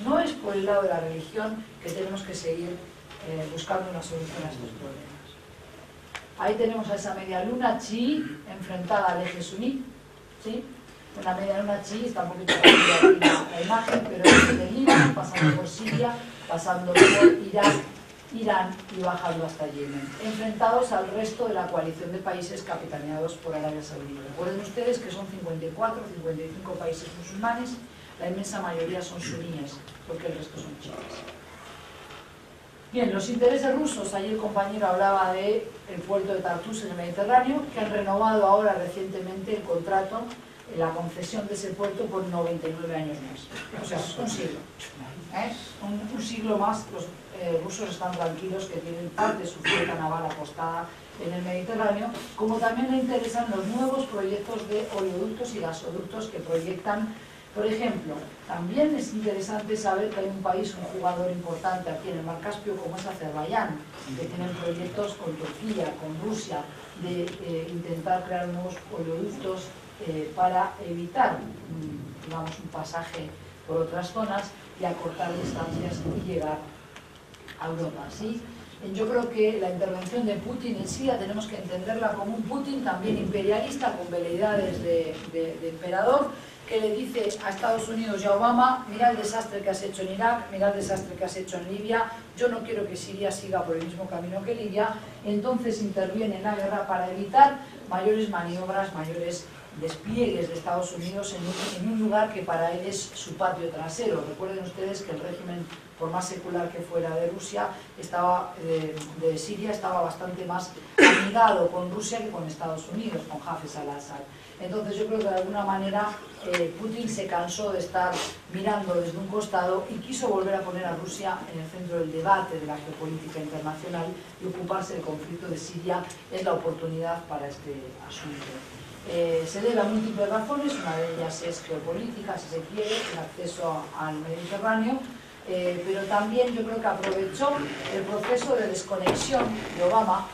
No es por el lado de la religión que tenemos que seguir buscando una solución a estos problemas. Ahí tenemos a esa media luna chií enfrentada al eje suní, ¿sí? Una media luna chií, está un poquito aquí la imagen, pero es desde Líbano, pasando por Siria, pasando por Irak, Irán y bajando hasta Yemen, enfrentados al resto de la coalición de países capitaneados por Arabia Saudí. Recuerden ustedes que son 54 o 55 países musulmanes, la inmensa mayoría son suníes, porque el resto son chiíes. Bien, los intereses rusos, ayer el compañero hablaba del puerto de Tartus en el Mediterráneo, que han renovado ahora recientemente el contrato, la concesión de ese puerto por 99 años más. O sea, un siglo. Un siglo más los rusos están tranquilos que tienen parte de su flota naval apostada en el Mediterráneo, como también le interesan los nuevos proyectos de oleoductos y gasoductos que proyectan. Por ejemplo, también es interesante saber que hay un país, un jugador importante aquí en el Mar Caspio, como es Azerbaiyán, que tienen proyectos con Turquía, con Rusia, de intentar crear nuevos oleoductos para evitar, digamos, un pasaje por otras zonas y acortar distancias y llegar a Europa, ¿sí? Yo creo que la intervención de Putin en Siria tenemos que entenderla como un Putin también imperialista, con veleidades de emperador, que le dice a Estados Unidos y a Obama: mira el desastre que has hecho en Irak, mira el desastre que has hecho en Libia, yo no quiero que Siria siga por el mismo camino que Libia. Entonces interviene en la guerra para evitar mayores maniobras, mayores despliegues de Estados Unidos en un lugar que para él es su patio trasero. Recuerden ustedes que el régimen, por más secular que fuera de Rusia, de Siria, estaba bastante más amigado con Rusia que con Estados Unidos, con Hafez al-Assad. Entonces yo creo que de alguna manera Putin se cansó de estar mirando desde un costado y quiso volver a poner a Rusia en el centro del debate de la geopolítica internacional, y ocuparse del conflicto de Siria es la oportunidad para este asunto. Se debe a múltiples razones, una de ellas es geopolítica, si se quiere, el acceso al Mediterráneo, pero también yo creo que aprovechó el proceso de desconexión de Obama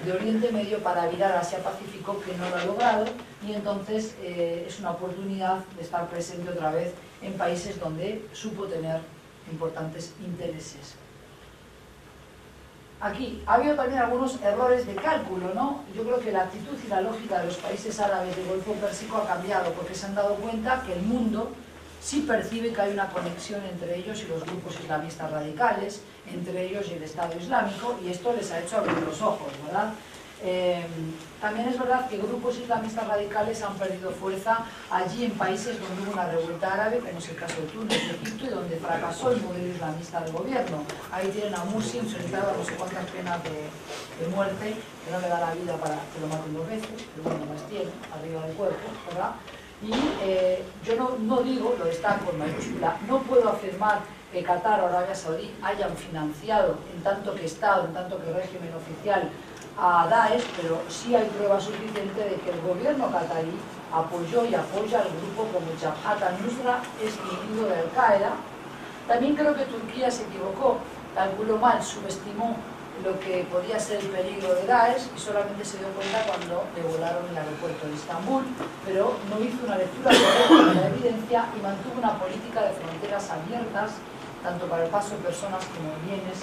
de Oriente Medio para virar hacia Pacífico, que no lo ha logrado, y entonces es una oportunidad de estar presente otra vez en países donde supo tener importantes intereses. Aquí ha habido también algunos errores de cálculo, ¿no? Yo creo que la actitud y la lógica de los países árabes del Golfo Pérsico ha cambiado, porque se han dado cuenta que el mundo sí percibe que hay una conexión entre ellos y los grupos islamistas radicales, entre ellos y el Estado Islámico, y esto les ha hecho abrir los ojos, ¿verdad? También es verdad que grupos islamistas radicales han perdido fuerza allí en países donde hubo una revuelta árabe, que no es el caso de Túnez y Egipto, y donde fracasó el modelo islamista del gobierno. Ahí tienen a Mursi enfrentado a no sé cuántas penas de muerte, que no le da la vida para que lo maten 2 veces, que bueno, las tiene arriba del cuerpo, ¿verdad? Y yo no digo, lo destaco en mayúscula, no puedo afirmar que Qatar o Arabia Saudí hayan financiado en tanto que Estado, en tanto que régimen oficial, a Daesh, pero sí hay prueba suficiente de que el gobierno qatarí apoyó y apoya al grupo como Jabhat al-Nusra, excluido de Al-Qaeda. También creo que Turquía se equivocó, calculó mal, subestimó lo que podía ser el peligro de Daesh y solamente se dio cuenta cuando le volaron el aeropuerto de Estambul, pero no hizo una lectura correcta de la evidencia y mantuvo una política de fronteras abiertas tanto para el paso de personas como de bienes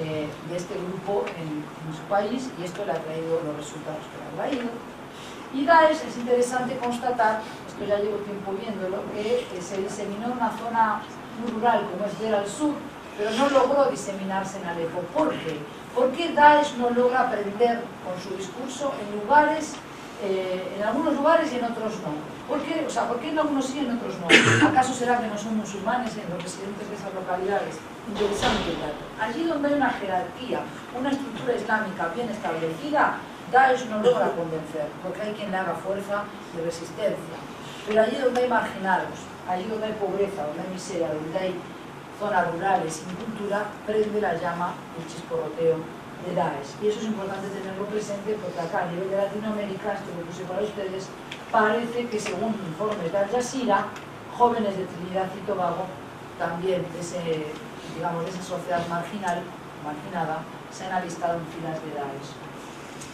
de este grupo en su país, y esto le ha traído los resultados que le ha traído. Y Daesh, es interesante constatar, esto ya llevo tiempo viéndolo, que se diseminó en una zona muy rural como es Deir al-Sur, pero no logró diseminarse en Alepo. ¿Por qué? ¿Por qué Daesh no logra aprender con su discurso en lugares, en algunos lugares y en otros no? ¿Por qué? O sea, ¿por qué en algunos sí y en otros no? ¿Acaso será que no son musulmanes en los residentes de esas localidades? Interesante dato. Allí donde hay una jerarquía, una estructura islámica bien establecida, Daesh no logra convencer, porque hay quien le haga fuerza de resistencia. Pero allí donde hay marginados, allí donde hay pobreza, donde hay miseria, donde hay zonas rurales sin cultura, prende la llama el chisporroteo de Daesh. Y eso es importante tenerlo presente, porque acá a nivel de Latinoamérica, esto lo puse para ustedes, parece que según informes de Al Jazeera, jóvenes de Trinidad y Tobago, también de esa sociedad marginada, se han alistado en filas de Daesh.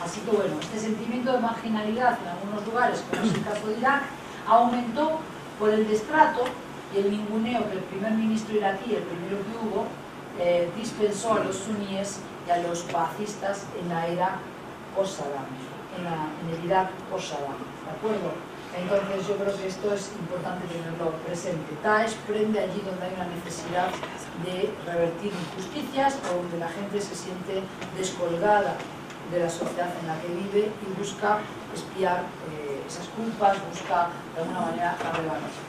Así que bueno, este sentimiento de marginalidad en algunos lugares, como es el caso de Irak, aumentó por el destrato y el ninguneo que el primer ministro iraquí, el primero que hubo, dispensó a los suníes y a los baathistas en la era post-Saddam, en el Irak post-Saddam, ¿de acuerdo? Entonces yo creo que esto es importante tenerlo presente. Daesh prende allí donde hay una necesidad de revertir injusticias o donde la gente se siente descolgada de la sociedad en la que vive y busca expiar esas culpas, busca de alguna manera la revancha.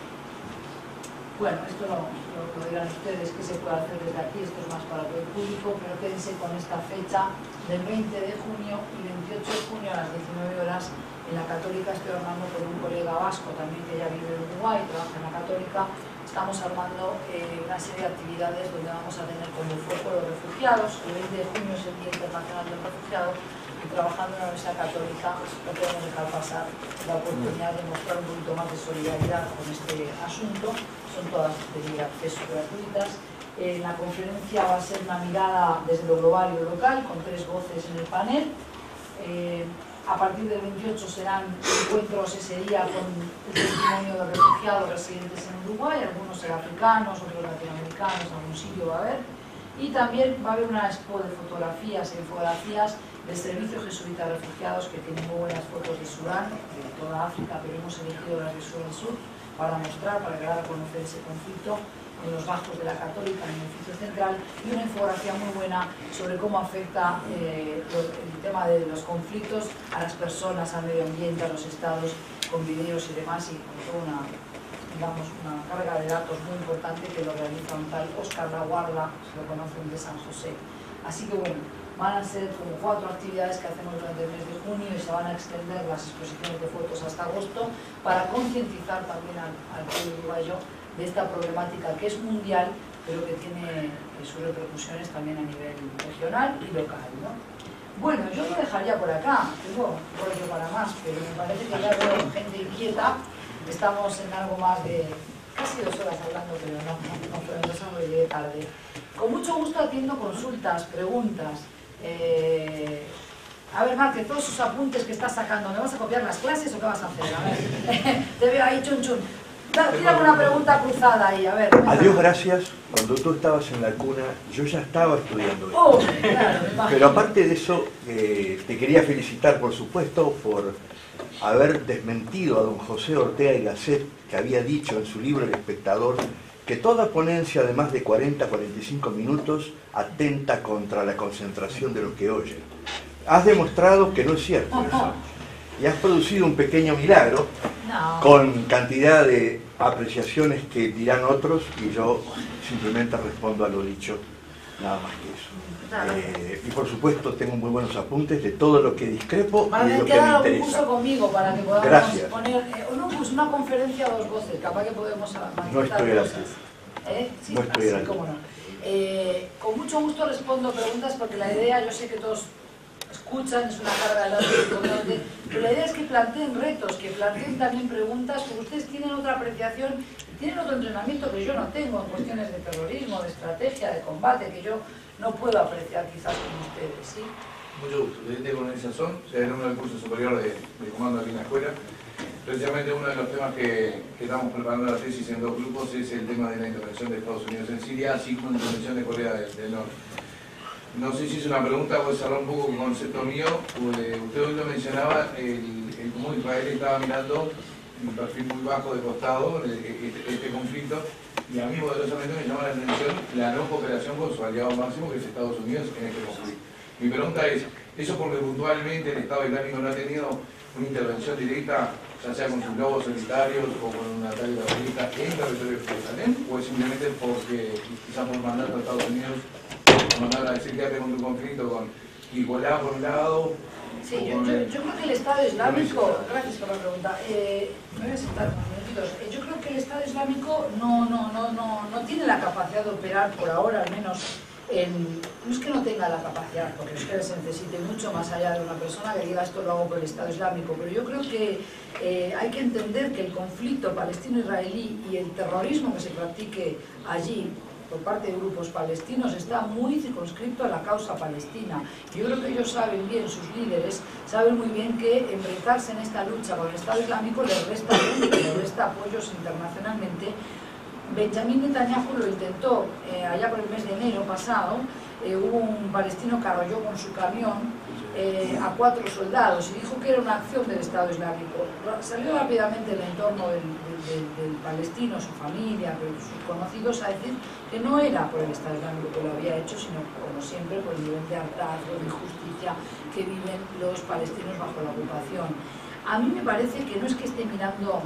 Bueno, esto lo dirán ustedes que se puede hacer desde aquí, esto es más para todo el público, pero quédense con esta fecha del 20 de junio y 28 de junio a las 19 horas en la Católica. Estoy armando con un colega vasco también que ya vive en Uruguay, trabaja en la Católica. Estamos armando una serie de actividades donde vamos a tener como foco los refugiados. El 20 de junio es el Día Internacional del Refugiado y trabajando en la Universidad Católica no podemos dejar pasar la oportunidad de mostrar un poquito más de solidaridad con este asunto. Son todas de libre acceso gratuitas. La conferencia va a ser una mirada desde lo global y lo local, con 3 voces en el panel. A partir del 28 serán encuentros ese día con el testimonio de refugiados residentes en Uruguay, algunos serán africanos, otros latinoamericanos, algún sitio va a haber. Y también va a haber una expo de fotografías e infografías del Servicio Jesuita de Refugiados, que tiene muy buenas fotos de Sudán, de toda África, pero hemos elegido las de Sudán Sur para mostrar, para dar a conocer ese conflicto en los bajos de la Católica, en el edificio central, y una infografía muy buena sobre cómo afecta el tema de los conflictos a las personas, al medio ambiente, a los estados, con videos y demás, y con toda una carga de datos muy importante que lo realiza un tal Óscar Laguarda, se lo conocen de San José. Así que bueno, van a ser como 4 actividades que hacemos durante el mes de junio y se van a extender las exposiciones de fotos hasta agosto para concientizar también al pueblo uruguayo de esta problemática que es mundial, pero que tiene sus repercusiones también a nivel regional y local, ¿no? Bueno, yo lo dejaría por acá, tengo rollo para más, pero me parece que ya veo gente inquieta. Estamos en algo más de casi 2 horas hablando, pero no llegué tarde. Con mucho gusto atiendo consultas, preguntas. A ver, Márquez, todos sus apuntes que estás sacando, ¿me vas a copiar las clases o qué vas a hacer? A ver, te veo ahí, chun chun. tírame una pregunta cruzada ahí, a ver. A Dios gracias, cuando tú estabas en la cuna, yo ya estaba estudiando esto. Oh, claro, Pero aparte de eso, te quería felicitar, por supuesto, por haber desmentido a don José Ortega y Gasset, que había dicho en su libro El Espectador, que toda ponencia de más de 40-45 minutos atenta contra la concentración de los que oyen. Has demostrado que no es cierto eso. Y has producido un pequeño milagro con cantidad de apreciaciones que dirán otros y yo simplemente respondo a lo dicho, nada más que eso. Y por supuesto tengo muy buenos apuntes de todo lo que discrepo y de lo que me un interesa. curso conmigo para que podamos poner una conferencia a 2 voces, capaz que podemos no estoy gracias. Sí, no estoy gracias. Cómo no. Con mucho gusto respondo preguntas porque la idea, yo sé que todos escuchan, es una carga de la pero la idea es que planteen retos, que planteen también preguntas, porque ustedes tienen otra apreciación, tienen otro entrenamiento que yo no tengo en cuestiones de terrorismo, de estrategia, de combate, que yo no puedo apreciar quizás como ustedes, ¿sí? Mucho gusto, soy Coronel Sazón, soy alumno del curso superior de comando aquí en la escuela. Precisamente uno de los temas que estamos preparando la tesis en 2 grupos es el tema de la intervención de Estados Unidos en Siria, así como la intervención de Corea del Norte. No sé si es una pregunta, voy a cerrar un poco con un concepto mío. Usted hoy lo mencionaba, el cómo Israel estaba mirando un perfil muy bajo de costado este conflicto, y a mí poderosamente me llama la atención la no cooperación con su aliado máximo, que es Estados Unidos, en este conflicto. Mi pregunta es, ¿eso porque puntualmente el Estado Islámico no ha tenido una intervención directa, ya sea con sus lobos solitarios o con un ataque terrorista en territorio de Jerusalén, o es simplemente porque quizás por mandato de Estados Unidos mandaron a decir que hace con tu conflicto con Hezbollah por un lado? Sí, yo creo que el Estado Islámico, gracias por la pregunta, me voy a sentar unos minutitos. Yo creo que el Estado Islámico no tiene la capacidad de operar por ahora, al menos. No es que no tenga la capacidad, porque es que se necesite mucho más allá de una persona que diga esto lo hago por el Estado Islámico, pero yo creo que hay que entender que el conflicto palestino-israelí y el terrorismo que se practique allí por parte de grupos palestinos está muy circunscrito a la causa palestina. Yo creo que ellos saben bien, sus líderes saben muy bien que embarcarse en esta lucha con el Estado Islámico les resta apoyos internacionalmente. Benjamín Netanyahu lo intentó allá por el mes de enero pasado. Hubo un palestino que arrolló con su camión a 4 soldados y dijo que era una acción del Estado Islámico. Salió rápidamente el entorno del palestino, su familia, sus conocidos, a decir que no era por el Estado Islámico que lo había hecho, sino, como siempre, por el nivel de hartazgo, de injusticia que viven los palestinos bajo la ocupación. A mí me parece que no es que esté mirando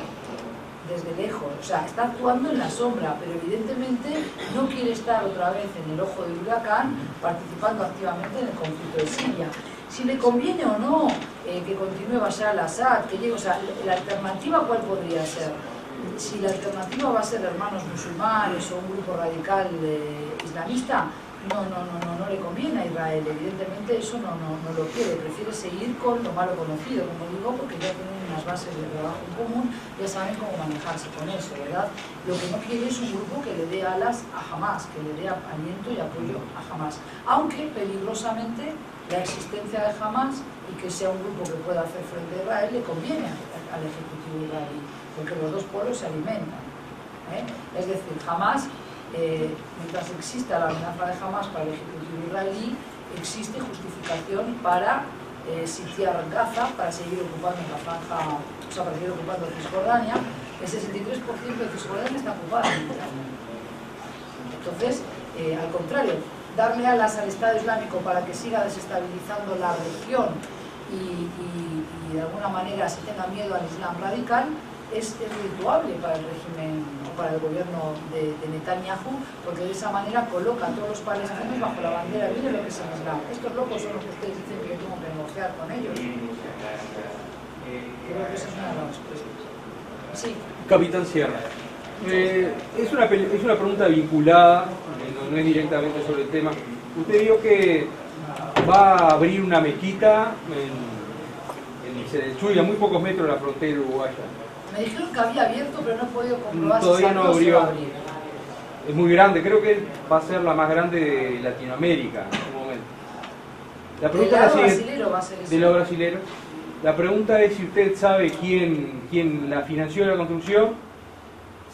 desde lejos, o sea, está actuando en la sombra, pero evidentemente no quiere estar otra vez en el ojo del huracán participando activamente en el conflicto de Siria. Si le conviene o no que continúe Bashar al-Assad, que llegue, o sea, la alternativa ¿cuál podría ser? Si la alternativa va a ser hermanos musulmanes o un grupo radical islamista, no le conviene a Israel, evidentemente eso no lo quiere, prefiere seguir con lo malo conocido, como digo, porque ya tienen unas bases de trabajo en común, ya saben cómo manejarse con eso, ¿verdad? Lo que no quiere es un grupo que le dé alas a Hamas, que le dé aliento y apoyo a Hamas, aunque peligrosamente la existencia de Hamas y que sea un grupo que pueda hacer frente a Israel le conviene al ejecutivo israelí, porque los dos pueblos se alimentan, Es decir, Hamas, mientras exista la amenaza de Hamas para el ejecutivo israelí, existe justificación para sitiar Gaza, para seguir ocupando la franja, o sea, para seguir ocupando Cisjordania. El 63% de Cisjordania está ocupada. Entonces, al contrario, darle alas al Estado Islámico para que siga desestabilizando la región y de alguna manera se tenga miedo al Islam radical es redituable para el régimen o para el gobierno de Netanyahu, porque de esa manera coloca a todos los palestinos bajo la bandera, miren lo que es el Islam. Estos locos son los que ustedes dicen que yo tengo que negociar con ellos. Creo que esa es una de las respuestas. Sí. Capitán Sierra. Es una pregunta vinculada, no es directamente sobre el tema. Usted dijo que va a abrir una mezquita en Chuy, a muy pocos metros de la frontera uruguaya. Me dijeron que había abierto, pero no he podido comprobar todavía si no se va abrió. a abrir. Es muy grande, creo que va a ser la más grande de Latinoamérica en un momento. La pregunta ¿Del es lado la siguiente. brasilero va a ser eso? De lado brasilero. La pregunta es si usted sabe quién la financió la construcción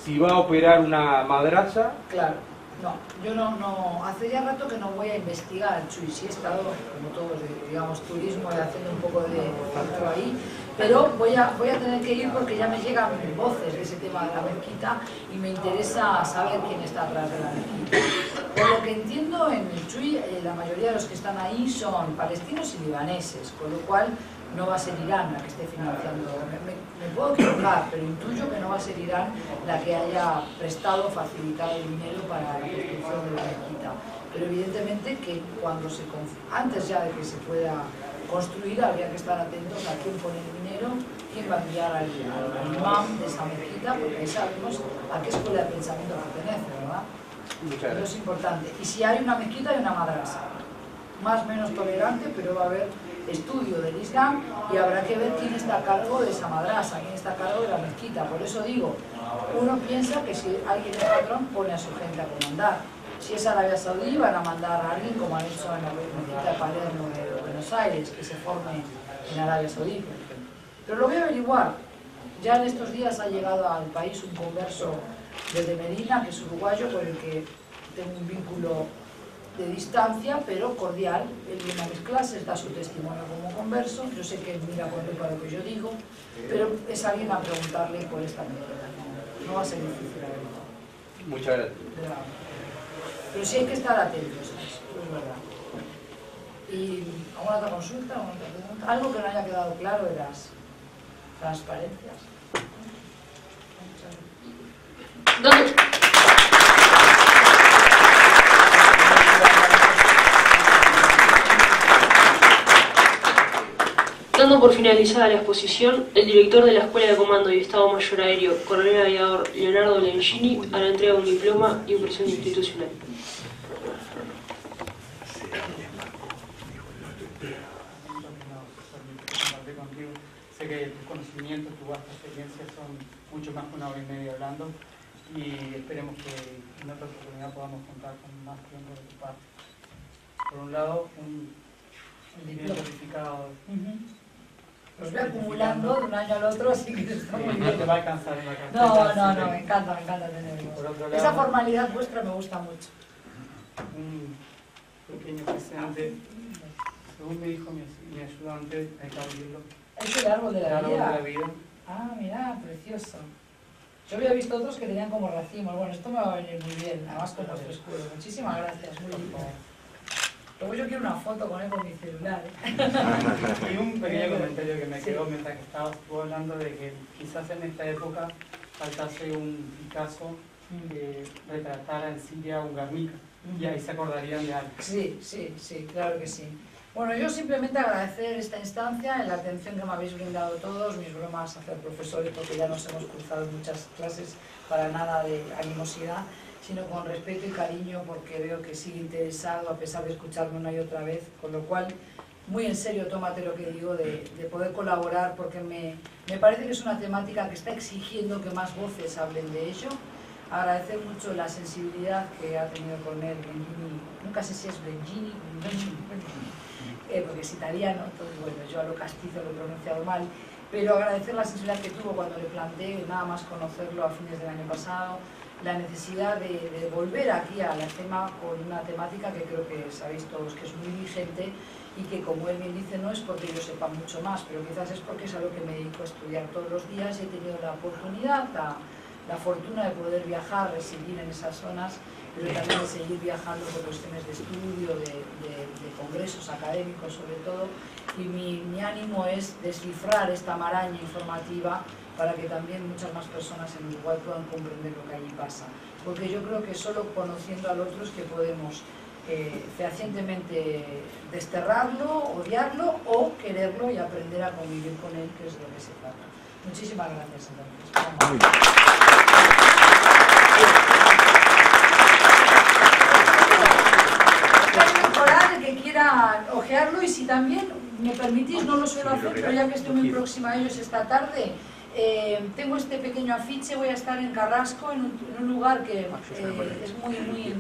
si va a operar una madrasa. Claro, no, yo no, hace ya rato que no voy a investigar, Chuy, sí he estado, como todos, digamos, turismo y haciendo un poco de filtro ahí, pero voy a tener que ir porque ya me llegan voces de ese tema de la mezquita y me interesa saber quién está atrás de la mezquita. Por lo que entiendo, en el Chuy, la mayoría de los que están ahí son palestinos y libaneses, con lo cual no va a ser Irán la que esté financiando. Me puedo equivocar, pero intuyo que no va a ser Irán la que haya prestado, facilitado el dinero para la construcción de la mezquita. Pero evidentemente que antes ya de que se pueda construir, habría que estar atentos a quién pone el dinero, quién va a enviar al imam de esa mezquita, porque ahí sabemos a qué escuela de pensamiento pertenece, ¿verdad? Eso es importante. Y si hay una mezquita, hay una madrasa. Más o menos tolerante, pero va a haber estudio del Islam y habrá que ver quién está a cargo de esa madrasa, quién está a cargo de la mezquita. Por eso digo, uno piensa que si alguien es patrón, pone a su gente a comandar. Si es Arabia Saudí, van a mandar a alguien como han hecho en la mezquita de Palermo de Buenos Aires, que se forme en Arabia Saudí, por ejemplo. Pero lo voy a averiguar. Ya en estos días ha llegado al país un converso desde Medina, que es uruguayo, con el que tengo un vínculo de distancia, pero cordial. Él viene a mis clases, da su testimonio como converso. Yo sé que él mira con lupa lo que yo digo, pero es alguien a preguntarle por esta mezquita. No va a ser difícil averiguar. Muchas gracias. Pero sí hay que estar atentos a eso, es verdad. ¿Y alguna otra consulta? ¿Alguna otra pregunta? Algo que no haya quedado claro de las transparencias. Dando por finalizada la exposición, el director de la Escuela de Comando y Estado Mayor Aéreo, coronel aviador Leonardo Levigini, hará entrega de un diploma y impresión institucional. Sé que tus conocimientos, tu vasta experiencia son mucho más que una hora y media hablando y esperemos que en otra oportunidad podamos contar con más tiempo de tu parte. Por un lado, un bien certificado. Los voy acumulando de un año al otro, así que está muy bien. No te va a alcanzar en la carpeta. No, me encanta tenerlo. Por otro lado, esa formalidad vuestra me gusta mucho. Un pequeño presente, según me dijo mi ayudante, hay que abrirlo. ¿Es el árbol de la vida? vida. Ah, mira, precioso. Yo había visto otros que tenían como racimos. Bueno, esto me va a venir muy bien, además con vuestro escudo. Muchísimas gracias, muy lindo. Luego yo quiero una foto con él con mi celular. Y un pequeño comentario que me quedó mientras que estabas tú hablando de que quizás en esta época faltase un Picasso que retratara en Siria un Guernica y ahí se acordarían de algo. Sí, claro que sí. Bueno, yo simplemente agradecer esta instancia, la atención que me habéis brindado todos, mis bromas hacia el profesor, porque ya nos hemos cruzado en muchas clases para nada de animosidad, sino con respeto y cariño, porque veo que sigue interesado a pesar de escucharme una y otra vez, con lo cual muy en serio tómate lo que digo de poder colaborar, porque me parece que es una temática que está exigiendo que más voces hablen de ello. Agradecer mucho la sensibilidad que ha tenido con él Bengini, nunca sé si es Bengini, porque es italiano, entonces bueno, yo a lo castizo lo he pronunciado mal, pero agradecer la sensibilidad que tuvo cuando le planteé, nada más conocerlo a fines del año pasado, la necesidad de volver aquí a la tema con una temática que creo que sabéis todos que es muy vigente y que, como él bien dice, no es porque yo sepa mucho más, pero quizás es porque es algo que me dedico a estudiar todos los días y he tenido la oportunidad, la fortuna de poder viajar, residir en esas zonas, pero también de seguir viajando por cuestiones de estudio, de congresos académicos sobre todo, y mi ánimo es descifrar esta maraña informativa para que también muchas más personas en Uruguay puedan comprender lo que allí pasa. Porque yo creo que solo conociendo al otro es que podemos fehacientemente desterrarlo, odiarlo o quererlo y aprender a convivir con él, que es de lo que se trata. Muchísimas gracias, entonces. El que quiera ojearlo, y si también me permitís, no lo suelo hacer, pero ya que estoy muy próxima a ellos esta tarde, tengo este pequeño afiche. Voy a estar en Carrasco, en un lugar que es muy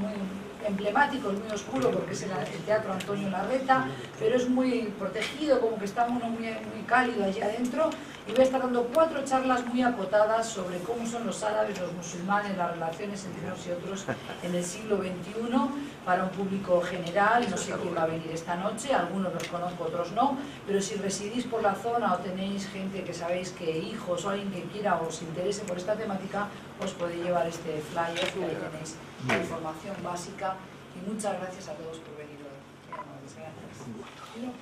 emblemático, es muy oscuro porque es el Teatro Antonio Larreta, pero es muy protegido, como que está uno muy cálido allí adentro, y voy a estar dando 4 charlas muy acotadas sobre cómo son los árabes, los musulmanes, las relaciones entre unos y otros en el siglo XXI, para un público general. No sé quién va a venir esta noche, algunos los conozco, otros no, pero si residís por la zona o tenéis gente que sabéis que hijos o alguien que quiera o os interese por esta temática, os podéis llevar este flyer, que ahí tenéis la información básica, y muchas gracias a todos por venir hoy. Gracias.